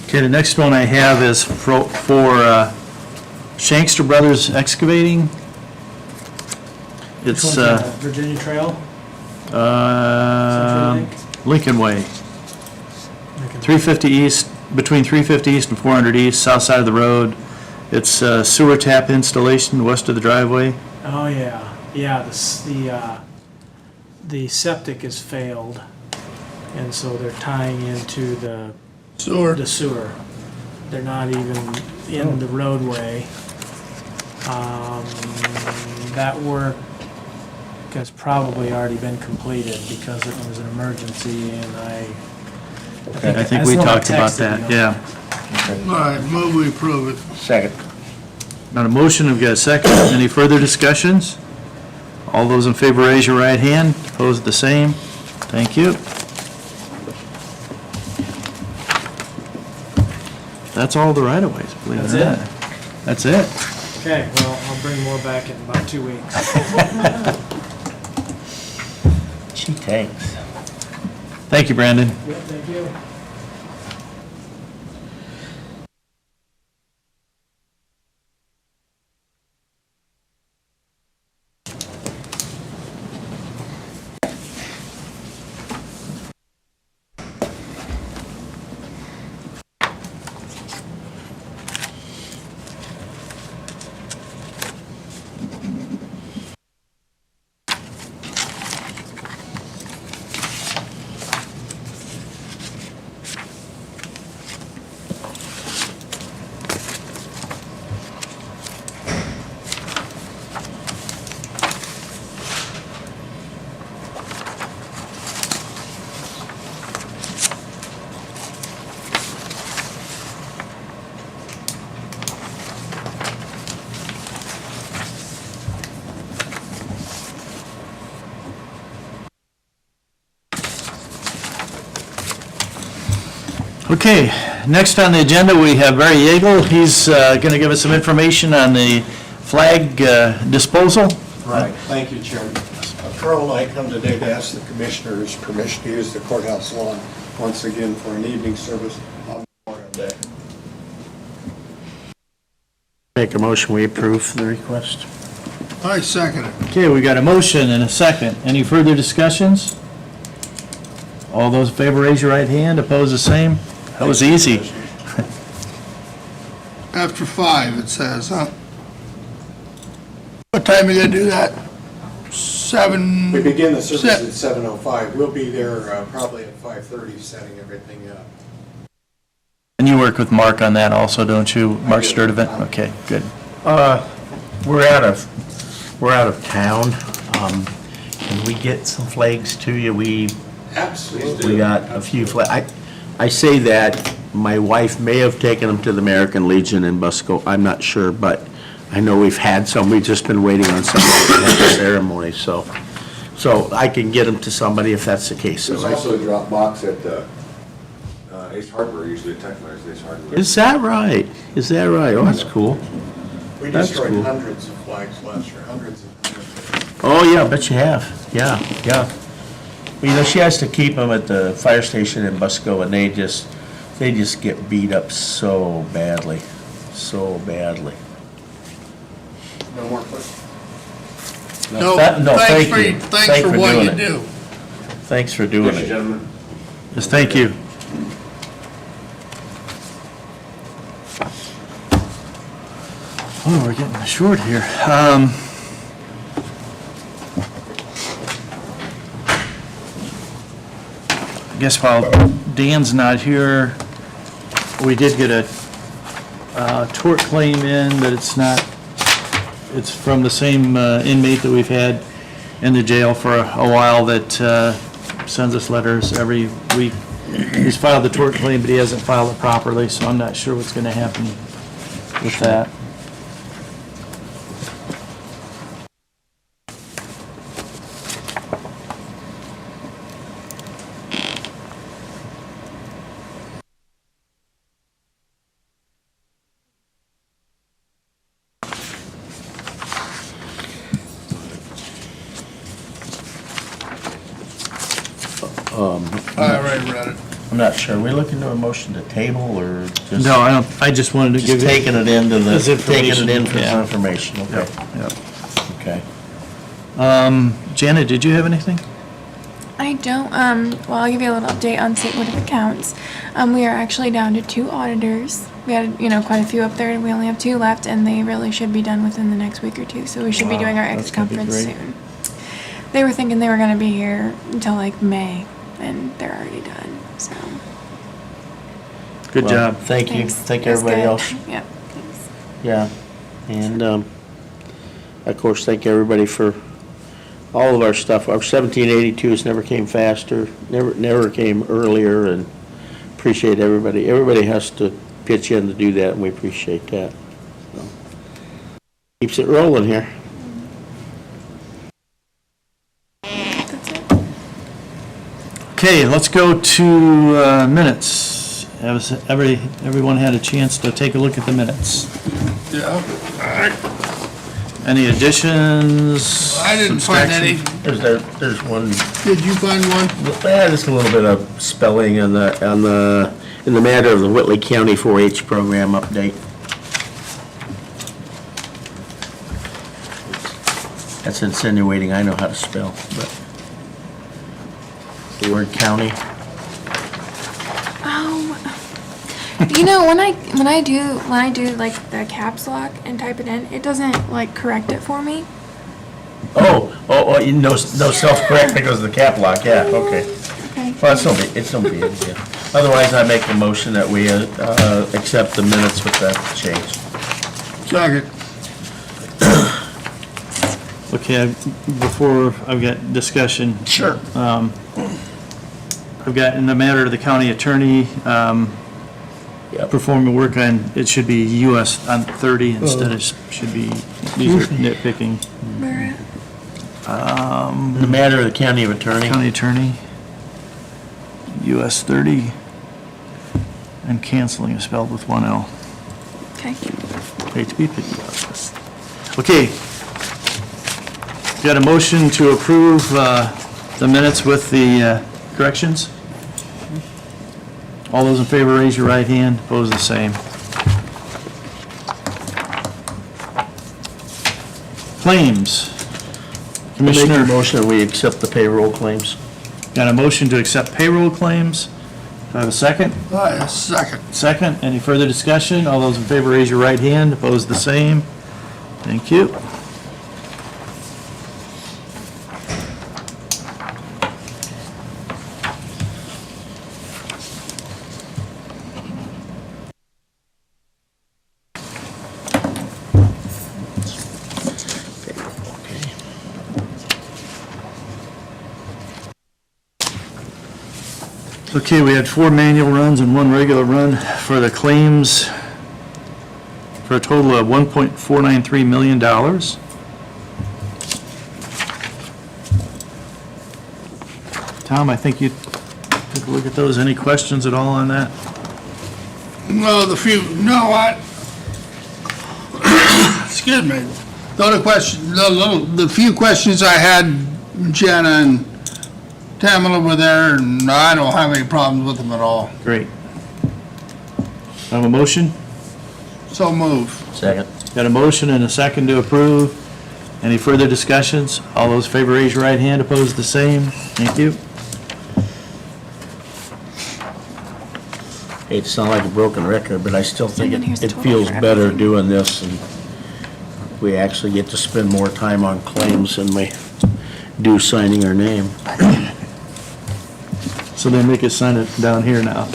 [SPEAKER 2] Okay, the next one I have is for Shankster Brothers Excavating. It's
[SPEAKER 9] Which one's that? Virginia Trail? Century Link?
[SPEAKER 2] Lincoln Way, 350 East, between 350 East and 400 East, south side of the road. It's sewer tap installation west of the driveway.
[SPEAKER 9] Oh, yeah. Yeah, the septic has failed, and so they're tying into the
[SPEAKER 1] Sewer.
[SPEAKER 9] sewer. They're not even in the roadway. That work has probably already been completed because it was an emergency, and
[SPEAKER 2] I think
[SPEAKER 9] that's
[SPEAKER 2] we
[SPEAKER 9] the one
[SPEAKER 2] talked about
[SPEAKER 9] texted
[SPEAKER 2] that,
[SPEAKER 9] me on.
[SPEAKER 2] yeah.
[SPEAKER 1] All right, move we approve it.
[SPEAKER 4] Second.
[SPEAKER 2] Not a motion, we've got a second. Any further discussions? All those in favor, raise your right hand. Opposed, the same. Thank you. That's all the right-of-ways, believe it or
[SPEAKER 9] That's
[SPEAKER 2] not. That's it.
[SPEAKER 9] Okay, well, I'll bring more back in about 2 weeks.
[SPEAKER 4] She takes.
[SPEAKER 2] Thank you, Brandon.
[SPEAKER 9] Yep, thank you.
[SPEAKER 2] Okay, next on the agenda, we have Barry Yeagle. He's going to give us some information on the flag disposal.
[SPEAKER 10] Right, thank you, Chairman. Carl and I come today to ask the Commissioners' permission to use the courthouse lawn once again for an evening service on Memorial Day.
[SPEAKER 4] Make a motion, we approve the request.
[SPEAKER 1] I second it.
[SPEAKER 2] Okay, we got a motion and a second. Any further discussions? All those in favor, raise your right hand. Opposed, the same. That was easy.
[SPEAKER 1] After 5, it says, huh? What time are you gonna do that? 7?
[SPEAKER 10] We begin the service
[SPEAKER 1] Set.
[SPEAKER 10] at 7:05. We'll be there probably at 5:30 setting everything up.
[SPEAKER 2] And you work with Mark on that also, don't you? Mark
[SPEAKER 10] do.
[SPEAKER 2] Sturdivant? Okay, good.
[SPEAKER 4] We're out of town. Can we get some flags to you? We
[SPEAKER 10] Absolutely.
[SPEAKER 4] got a few I say that, my wife may have taken them to the American Legion in Busco, I'm not sure, but I know we've had some, we've just been waiting on somebody to have the ceremony, so I can get them to somebody if that's the case.
[SPEAKER 11] There's also a drop box at Ace Hardware, usually Technicolor's Ace Hardware.
[SPEAKER 4] Is that right? Is that right? Oh, that's cool.
[SPEAKER 10] We
[SPEAKER 4] That's
[SPEAKER 10] destroyed
[SPEAKER 4] cool.
[SPEAKER 10] hundreds of flags last year, hundreds and hundreds.
[SPEAKER 4] Oh, yeah, I bet you have. Yeah, yeah. Well, you know, she has to keep them at the fire station in Busco, and they just get beat up so badly, so badly.
[SPEAKER 10] No more questions?
[SPEAKER 1] No,
[SPEAKER 4] No,
[SPEAKER 1] thanks
[SPEAKER 4] thank you.
[SPEAKER 1] thanks for what
[SPEAKER 4] doing
[SPEAKER 1] you
[SPEAKER 4] it.
[SPEAKER 1] do.
[SPEAKER 4] Thanks for doing
[SPEAKER 11] Thank you,
[SPEAKER 4] it.
[SPEAKER 11] gentlemen.
[SPEAKER 2] Yes, thank you. Oh, we're getting short here. I guess while Dan's not here, we did get a tort claim in, but it's from the same inmate that we've had in the jail for a while that sends us letters every week. He's filed the tort claim, but he hasn't filed it properly, so I'm not sure what's going to happen with that.
[SPEAKER 1] I already read it.
[SPEAKER 4] I'm not sure. Are we looking to a motion to table or just?
[SPEAKER 2] No, I don't, I just wanted to
[SPEAKER 4] Just
[SPEAKER 2] give you.
[SPEAKER 4] taking it into the,
[SPEAKER 2] As
[SPEAKER 4] taking it in
[SPEAKER 2] information,
[SPEAKER 4] for
[SPEAKER 2] yeah.
[SPEAKER 4] some information, okay,
[SPEAKER 2] Yep.
[SPEAKER 4] okay.
[SPEAKER 2] Janet, did you have anything?
[SPEAKER 8] I don't, well, I'll give you a little update on State Board of Accounts. We are actually down to 2 auditors. We had, quite a few up there, and we only have 2 left, and they really should be done within the next week or 2, so we should be
[SPEAKER 4] Wow,
[SPEAKER 8] doing our
[SPEAKER 4] that's
[SPEAKER 8] exit
[SPEAKER 4] gonna be
[SPEAKER 8] conference
[SPEAKER 4] great.
[SPEAKER 8] soon. They were thinking they were gonna be here until like May, and they're already done, so.
[SPEAKER 2] Good
[SPEAKER 4] Well,
[SPEAKER 2] job.
[SPEAKER 4] Thank you,
[SPEAKER 8] Thanks.
[SPEAKER 4] thank
[SPEAKER 8] That's
[SPEAKER 4] everybody
[SPEAKER 8] good.
[SPEAKER 4] else.
[SPEAKER 8] Yep, thanks.
[SPEAKER 4] Yeah, and, of course, thank everybody for all of our stuff. Our 1782s never came faster, never came earlier, and appreciate everybody. Everybody has to pitch in to do that, and we appreciate that. So, keeps it rolling here.
[SPEAKER 8] That's it.
[SPEAKER 2] Okay, let's go to minutes. Everyone had a chance to take a look at the minutes.
[SPEAKER 1] Yeah.
[SPEAKER 2] Any additions?
[SPEAKER 1] I didn't find any.
[SPEAKER 4] There's one,
[SPEAKER 1] Did you find one?
[SPEAKER 4] just a little bit of spelling in the matter of the Whitley County 4-H program update. That's insinuating I know how to spell, but the word county.
[SPEAKER 8] Oh, you know, when I do like the caps lock and type it in, it doesn't like correct it for me.
[SPEAKER 4] No self-correct because of the cap lock, yeah, okay.
[SPEAKER 8] Okay.
[SPEAKER 4] Well, it's no big deal. Otherwise, I make a motion that we accept the minutes with that change.
[SPEAKER 1] Second.
[SPEAKER 2] Okay, before I've got discussion.
[SPEAKER 4] Sure.
[SPEAKER 2] I've got in the matter of the county attorney,
[SPEAKER 4] Yep.
[SPEAKER 2] performing work on, it should be US on 30 instead of, should be, these are nitpicking.
[SPEAKER 8] Where at?
[SPEAKER 4] The matter of the county attorney.
[SPEAKER 2] County attorney, US 30, and canceling is spelled with one L.
[SPEAKER 8] Okay.
[SPEAKER 2] Hate to be picky about this. Okay. Got a motion to approve the minutes with the corrections? All those in favor, raise your right hand. Opposed, the same. Claims.
[SPEAKER 4] Make a
[SPEAKER 2] Commissioner,
[SPEAKER 4] motion that we accept the payroll claims.
[SPEAKER 2] got a motion to accept payroll claims. Do I have a second?
[SPEAKER 1] Second.
[SPEAKER 2] Second. Any further discussion? All those in favor, raise your right hand. Opposed, the same. Thank you. Okay, we had 4 manual runs and 1 regular run for the claims for a total of $1.493 million. Tom, I think you took a look at those. Any questions at all on that?
[SPEAKER 1] No, excuse me. The few questions I had, Jenna and Tamala were there, and I don't have any problems with them at all.
[SPEAKER 2] Great. Have a motion?
[SPEAKER 1] So move.
[SPEAKER 4] Second.
[SPEAKER 2] Got a motion and a second to approve. Any further discussions? All those in favor, raise your right hand. Opposed, the same. Thank you.
[SPEAKER 4] Hate to sound like a broken record, but I still think
[SPEAKER 8] And then here's the
[SPEAKER 4] it
[SPEAKER 8] total
[SPEAKER 4] feels
[SPEAKER 8] for
[SPEAKER 4] better
[SPEAKER 8] everything.
[SPEAKER 4] doing this, and we actually get to spend more time on claims than we do signing our name.
[SPEAKER 2] So they make us sign it down here now.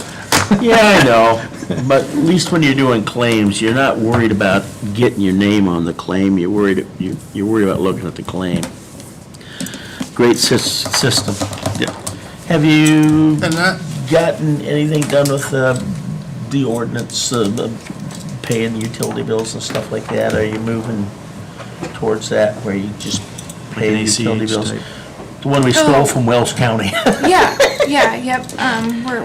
[SPEAKER 4] Yeah, I know, but at least when you're doing claims, you're not worried about getting your name on the claim, you're worried about looking at the claim. Great system. Have you
[SPEAKER 1] And that,
[SPEAKER 4] gotten anything done with the ordinance, the paying utility bills and stuff like that? Are you moving towards that, where you just pay the
[SPEAKER 2] ACH
[SPEAKER 4] utility bills?
[SPEAKER 2] type.
[SPEAKER 4] The one we stole from Wells County.
[SPEAKER 8] Yep.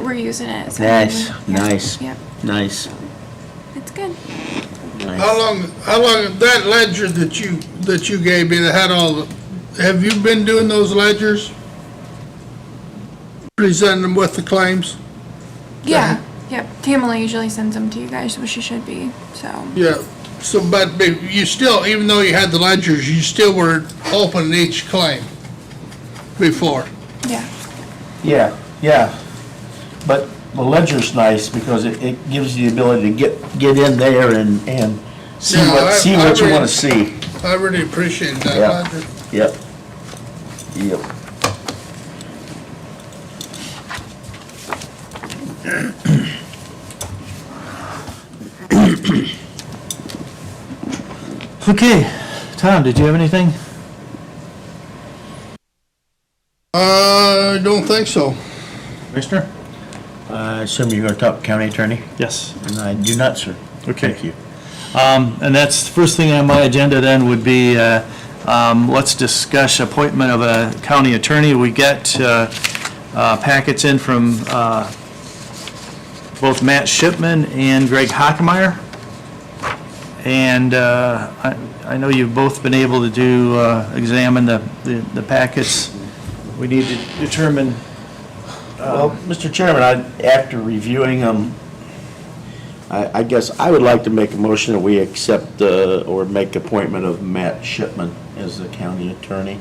[SPEAKER 8] We're using it. So
[SPEAKER 4] Nice,
[SPEAKER 8] yep,
[SPEAKER 4] nice.
[SPEAKER 8] Yep,
[SPEAKER 4] Nice.
[SPEAKER 8] it's good.
[SPEAKER 4] Nice.
[SPEAKER 1] how long, that ledger that you gave me that had all the, have you been doing those ledgers? Presenting them with the claims?
[SPEAKER 8] Yeah. Yep. Tamala usually sends them to you guys, which she should be. So.
[SPEAKER 1] Yeah, so, but you still, even though you had the ledgers, you still were opening each claim before.
[SPEAKER 8] Yeah.
[SPEAKER 4] Yeah. But the ledger's nice because it gives you the ability to get in there and see
[SPEAKER 1] Yeah,
[SPEAKER 4] what you
[SPEAKER 1] really-
[SPEAKER 4] want to see.
[SPEAKER 1] I really appreciate that
[SPEAKER 4] Yeah.
[SPEAKER 1] ledger.
[SPEAKER 4] Yep. Yep.
[SPEAKER 2] Okay, Tom, did you have anything?
[SPEAKER 1] I don't think so.
[SPEAKER 2] Commissioner?
[SPEAKER 4] I assume you're going to talk county attorney?
[SPEAKER 2] Yes.
[SPEAKER 4] And I do not, sir.
[SPEAKER 2] Okay.
[SPEAKER 4] Thank you.
[SPEAKER 2] And that's, the first thing on my agenda then would be, let's discuss appointment of a county attorney. We get packets in from both Matt Shipman and Greg Hockemeyer. And I know you've both been able to do, examine the packets. We need to determine,
[SPEAKER 4] Well, Mr. Chairman, after reviewing them, I guess I would like to make a motion that we accept or make appointment of Matt Shipman as the county attorney.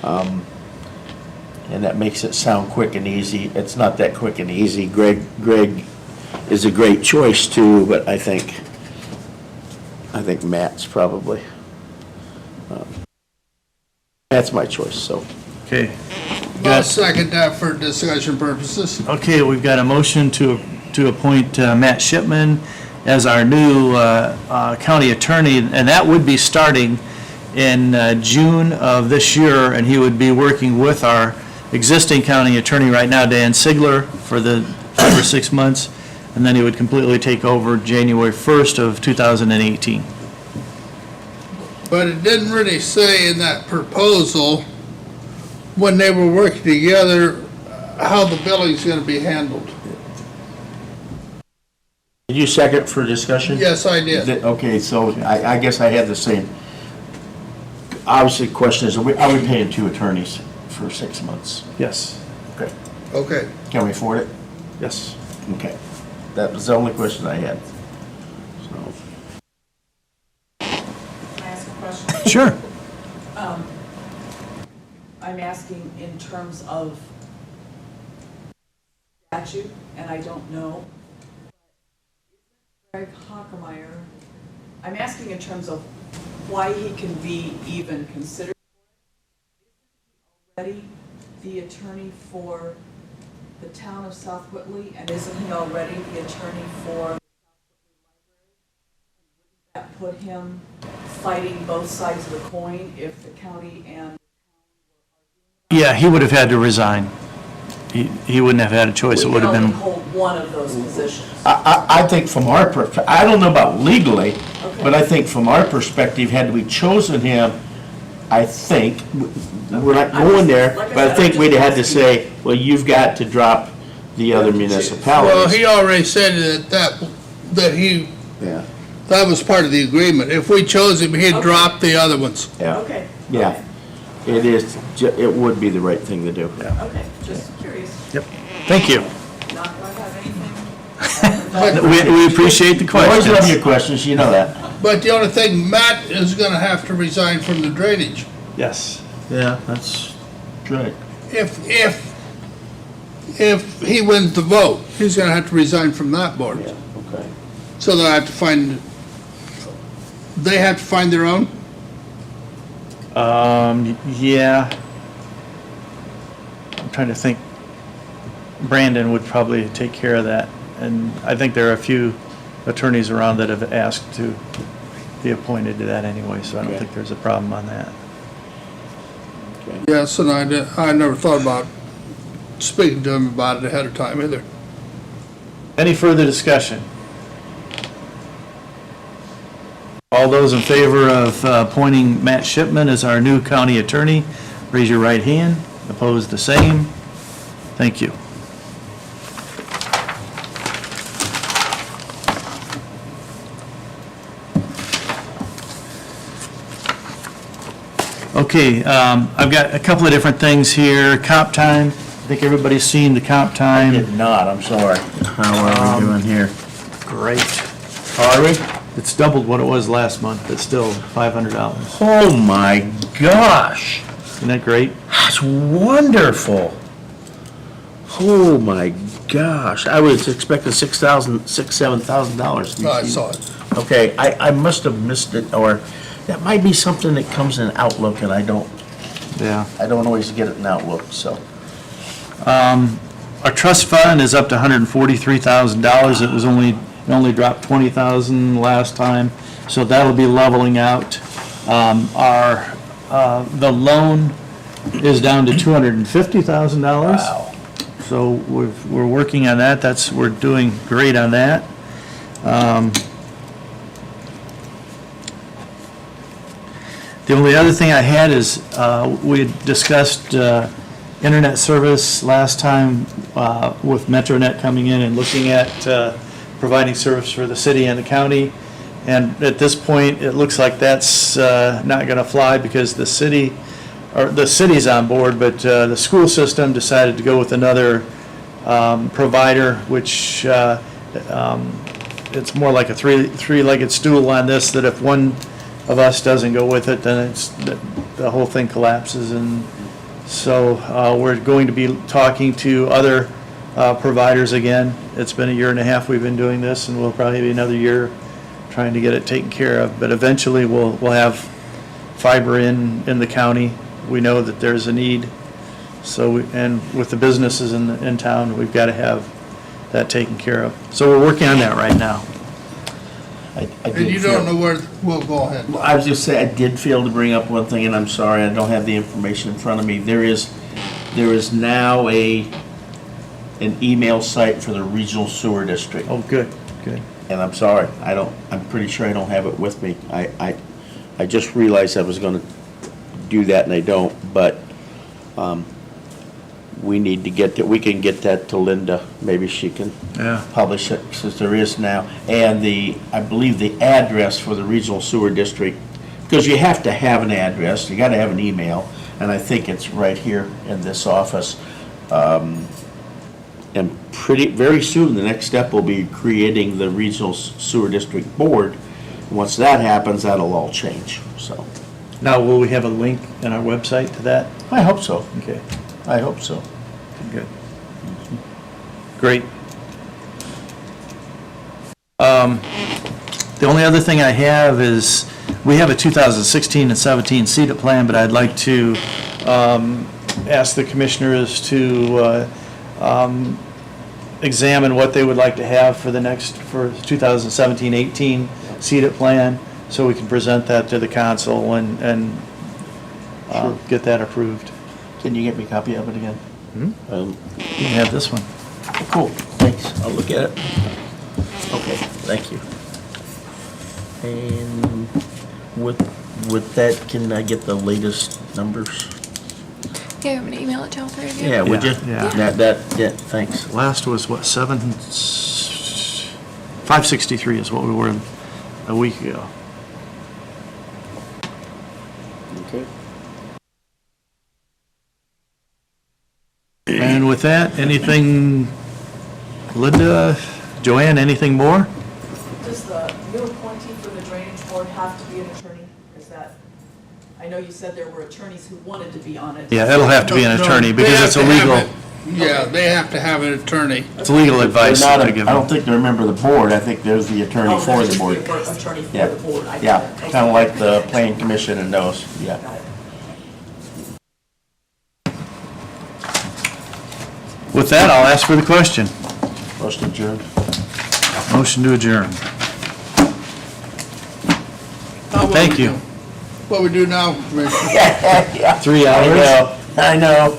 [SPEAKER 4] And that makes it sound quick and easy. It's not that quick and easy. Greg is a great choice too, but I think Matt's probably, Matt's my choice, so.
[SPEAKER 2] okay.
[SPEAKER 1] I'll second that for discussion purposes.
[SPEAKER 2] Okay, we've got a motion to appoint Matt Shipman as our new county attorney, and that would be starting in June of this year, and he would be working with our existing county attorney right now, Dan Sigler, for the 5 or 6 months, and then he would completely take over January 1st of 2018.
[SPEAKER 1] But it didn't really say in that proposal, when they were working together, how the billing's gonna be handled.
[SPEAKER 4] Did you second for discussion?
[SPEAKER 1] Yes, I did.
[SPEAKER 4] Okay, so I guess I had the same. Obviously, the question is, are we paying 2 attorneys for 6 months?
[SPEAKER 2] Yes.
[SPEAKER 4] Okay.
[SPEAKER 1] Okay.
[SPEAKER 4] Can we afford it?
[SPEAKER 2] Yes.
[SPEAKER 4] Okay. That was the only question I had. So.
[SPEAKER 12] Can I ask a question?
[SPEAKER 2] Sure.
[SPEAKER 12] I'm asking in terms of statute, and I don't know. Greg Hockemeyer, I'm asking in terms of why he can be even considered. Isn't he already the attorney for the town of South Whitley, and isn't he already the attorney for the South Whitley Library? And wouldn't that put him fighting both sides of the coin if the county and
[SPEAKER 2] Yeah, he would have had to resign. He wouldn't have had a choice. It would have
[SPEAKER 12] we can
[SPEAKER 2] been.
[SPEAKER 12] only hold one of those positions?
[SPEAKER 4] I think from our, I don't know about legally,
[SPEAKER 12] Okay.
[SPEAKER 4] but I think from our perspective, had we chosen him, I think, we're not going there,
[SPEAKER 12] Like I
[SPEAKER 4] but I
[SPEAKER 12] said,
[SPEAKER 4] think
[SPEAKER 12] I'm
[SPEAKER 4] we'd
[SPEAKER 12] just
[SPEAKER 4] have to
[SPEAKER 12] asking.
[SPEAKER 4] say, well, you've got to drop the other
[SPEAKER 1] Well,
[SPEAKER 4] municipalities.
[SPEAKER 1] he already said that
[SPEAKER 4] Yeah,
[SPEAKER 1] that was part of the agreement. If we chose him, he'd
[SPEAKER 12] Okay.
[SPEAKER 1] drop the other ones.
[SPEAKER 4] yeah,
[SPEAKER 12] Okay.
[SPEAKER 4] yeah. It is, it would be the right thing to do.
[SPEAKER 12] Okay, just curious.
[SPEAKER 2] Yep. Thank you.
[SPEAKER 12] Not that I have anything.
[SPEAKER 2] We appreciate the
[SPEAKER 4] We always love your
[SPEAKER 2] questions.
[SPEAKER 4] questions, you know that.
[SPEAKER 1] But the only thing, Matt is gonna have to resign from the drainage.
[SPEAKER 2] Yes.
[SPEAKER 4] Yeah, that's right.
[SPEAKER 1] If he wins the vote, he's gonna have to resign from that board.
[SPEAKER 4] Yeah, okay.
[SPEAKER 1] So they have to find their own?
[SPEAKER 2] Yeah. I'm trying to think. Brandon would probably take care of that. And I think there are a few attorneys around that have asked to be appointed to that anyway, so I don't
[SPEAKER 4] Okay.
[SPEAKER 2] think there's a problem on that.
[SPEAKER 1] Yes, and I never thought about speaking to him about it ahead of time either.
[SPEAKER 2] Any further discussion? All those in favor of appointing Matt Shipman as our new county attorney, raise your right hand. Opposed, the same. Thank you. Okay, I've got a couple of different things here. Comp time, I think everybody's seen the comp time.
[SPEAKER 4] Did not, I'm sorry. How are we doing here?
[SPEAKER 2] Great.
[SPEAKER 4] Are we?
[SPEAKER 2] It's doubled what it was last month, but still $500.
[SPEAKER 4] Oh, my gosh.
[SPEAKER 2] Isn't that great?
[SPEAKER 4] That's wonderful. Oh, my gosh. I was expecting $7,000.
[SPEAKER 1] I saw it.
[SPEAKER 4] Okay, I must have missed it, or that might be something that comes in Outlook, and I don't
[SPEAKER 2] Yeah.
[SPEAKER 4] always get it in Outlook, so.
[SPEAKER 2] Our trust fund is up to $143,000. It only dropped $20,000 last time, so that'll be leveling out. The loan is down to $250,000.
[SPEAKER 4] Wow.
[SPEAKER 2] So we're working on that. We're doing great on that. The only other thing I had is, we had discussed internet service last time with MetroNet coming in and looking at providing service for the city and the county. And at this point, it looks like that's not going to fly because the city's on board, but the school system decided to go with another provider, which it's more like a three-legged stool on this, that if one of us doesn't go with it, then the whole thing collapses. And so we're going to be talking to other providers again. It's been a year and a half we've been doing this, and we'll probably be another year trying to get it taken care of. But eventually we'll have fiber in the county. We know that there's a need. So, and with the businesses in town, we've got to have that taken care of. So we're working on that right now.
[SPEAKER 1] And you don't know where, well, go ahead.
[SPEAKER 4] Well, I was just saying, I did fail to bring up one thing, and I'm sorry, I don't have the information in front of me. There is now an email site for the regional sewer district.
[SPEAKER 2] Oh, good, good.
[SPEAKER 4] And I'm sorry, I'm pretty sure I don't have it with me. I just realized I was gonna do that and I don't, but, we need to get that, we can get that to Linda. Maybe she can
[SPEAKER 2] Yeah.
[SPEAKER 4] publish it, since there is now. And I believe the address for the regional sewer district, because you have to have an address, you gotta have an email, and I think it's right here in this office. And very soon, the next step will be creating the regional sewer district board. Once that happens, that'll all change, so.
[SPEAKER 2] Now, will we have a link in our website to that?
[SPEAKER 4] I hope so,
[SPEAKER 2] Okay,
[SPEAKER 4] I hope so.
[SPEAKER 2] good. Great. The only other thing I have is, we have a 2016 and 17 CETA plan, but I'd like to ask the commissioners to examine what they would like to have for 2017-18 CETA plan, so we can present that to the council and get that approved.
[SPEAKER 4] Can you get me a copy of it again?
[SPEAKER 2] You can have this one.
[SPEAKER 4] Cool, thanks, I'll look at it. Okay, thank you. And with that, can I get the latest numbers?
[SPEAKER 8] Yeah, I'm gonna email it to all three of you.
[SPEAKER 4] Yeah, would you?
[SPEAKER 2] Yeah.
[SPEAKER 4] Yeah, thanks.
[SPEAKER 2] Last was what, 563 is what we were a week ago.
[SPEAKER 4] Okay.
[SPEAKER 2] And with that, anything, Linda, Joanne, anything more?
[SPEAKER 12] Does the new appointee for the drainage board have to be an attorney? Is that, I know you said there were attorneys who wanted to be on it.
[SPEAKER 2] Yeah, it'll have to be an
[SPEAKER 1] No,
[SPEAKER 2] attorney
[SPEAKER 1] they
[SPEAKER 2] because
[SPEAKER 1] have
[SPEAKER 2] it's a
[SPEAKER 1] to have
[SPEAKER 2] legal,
[SPEAKER 1] it. Yeah, they have to have an attorney.
[SPEAKER 2] it's legal advice
[SPEAKER 4] They're
[SPEAKER 2] that
[SPEAKER 4] not
[SPEAKER 2] they
[SPEAKER 4] a-
[SPEAKER 2] give
[SPEAKER 4] I
[SPEAKER 2] them.
[SPEAKER 4] don't think they're a member of the board, I think there's the attorney
[SPEAKER 12] Oh,
[SPEAKER 4] for
[SPEAKER 12] that's
[SPEAKER 4] the
[SPEAKER 12] just
[SPEAKER 4] board.
[SPEAKER 12] Attorney for
[SPEAKER 4] Yeah,
[SPEAKER 12] the board. I got
[SPEAKER 4] yeah,
[SPEAKER 12] it. Okay.
[SPEAKER 4] kind of like the planning commission and those, yeah.
[SPEAKER 12] Got it.
[SPEAKER 2] With that, I'll ask for the question.
[SPEAKER 4] Motion adjourned.
[SPEAKER 2] Motion to adjourn. Thank you.
[SPEAKER 1] What we do now, Commissioner?
[SPEAKER 2] 3 hours.
[SPEAKER 4] I know.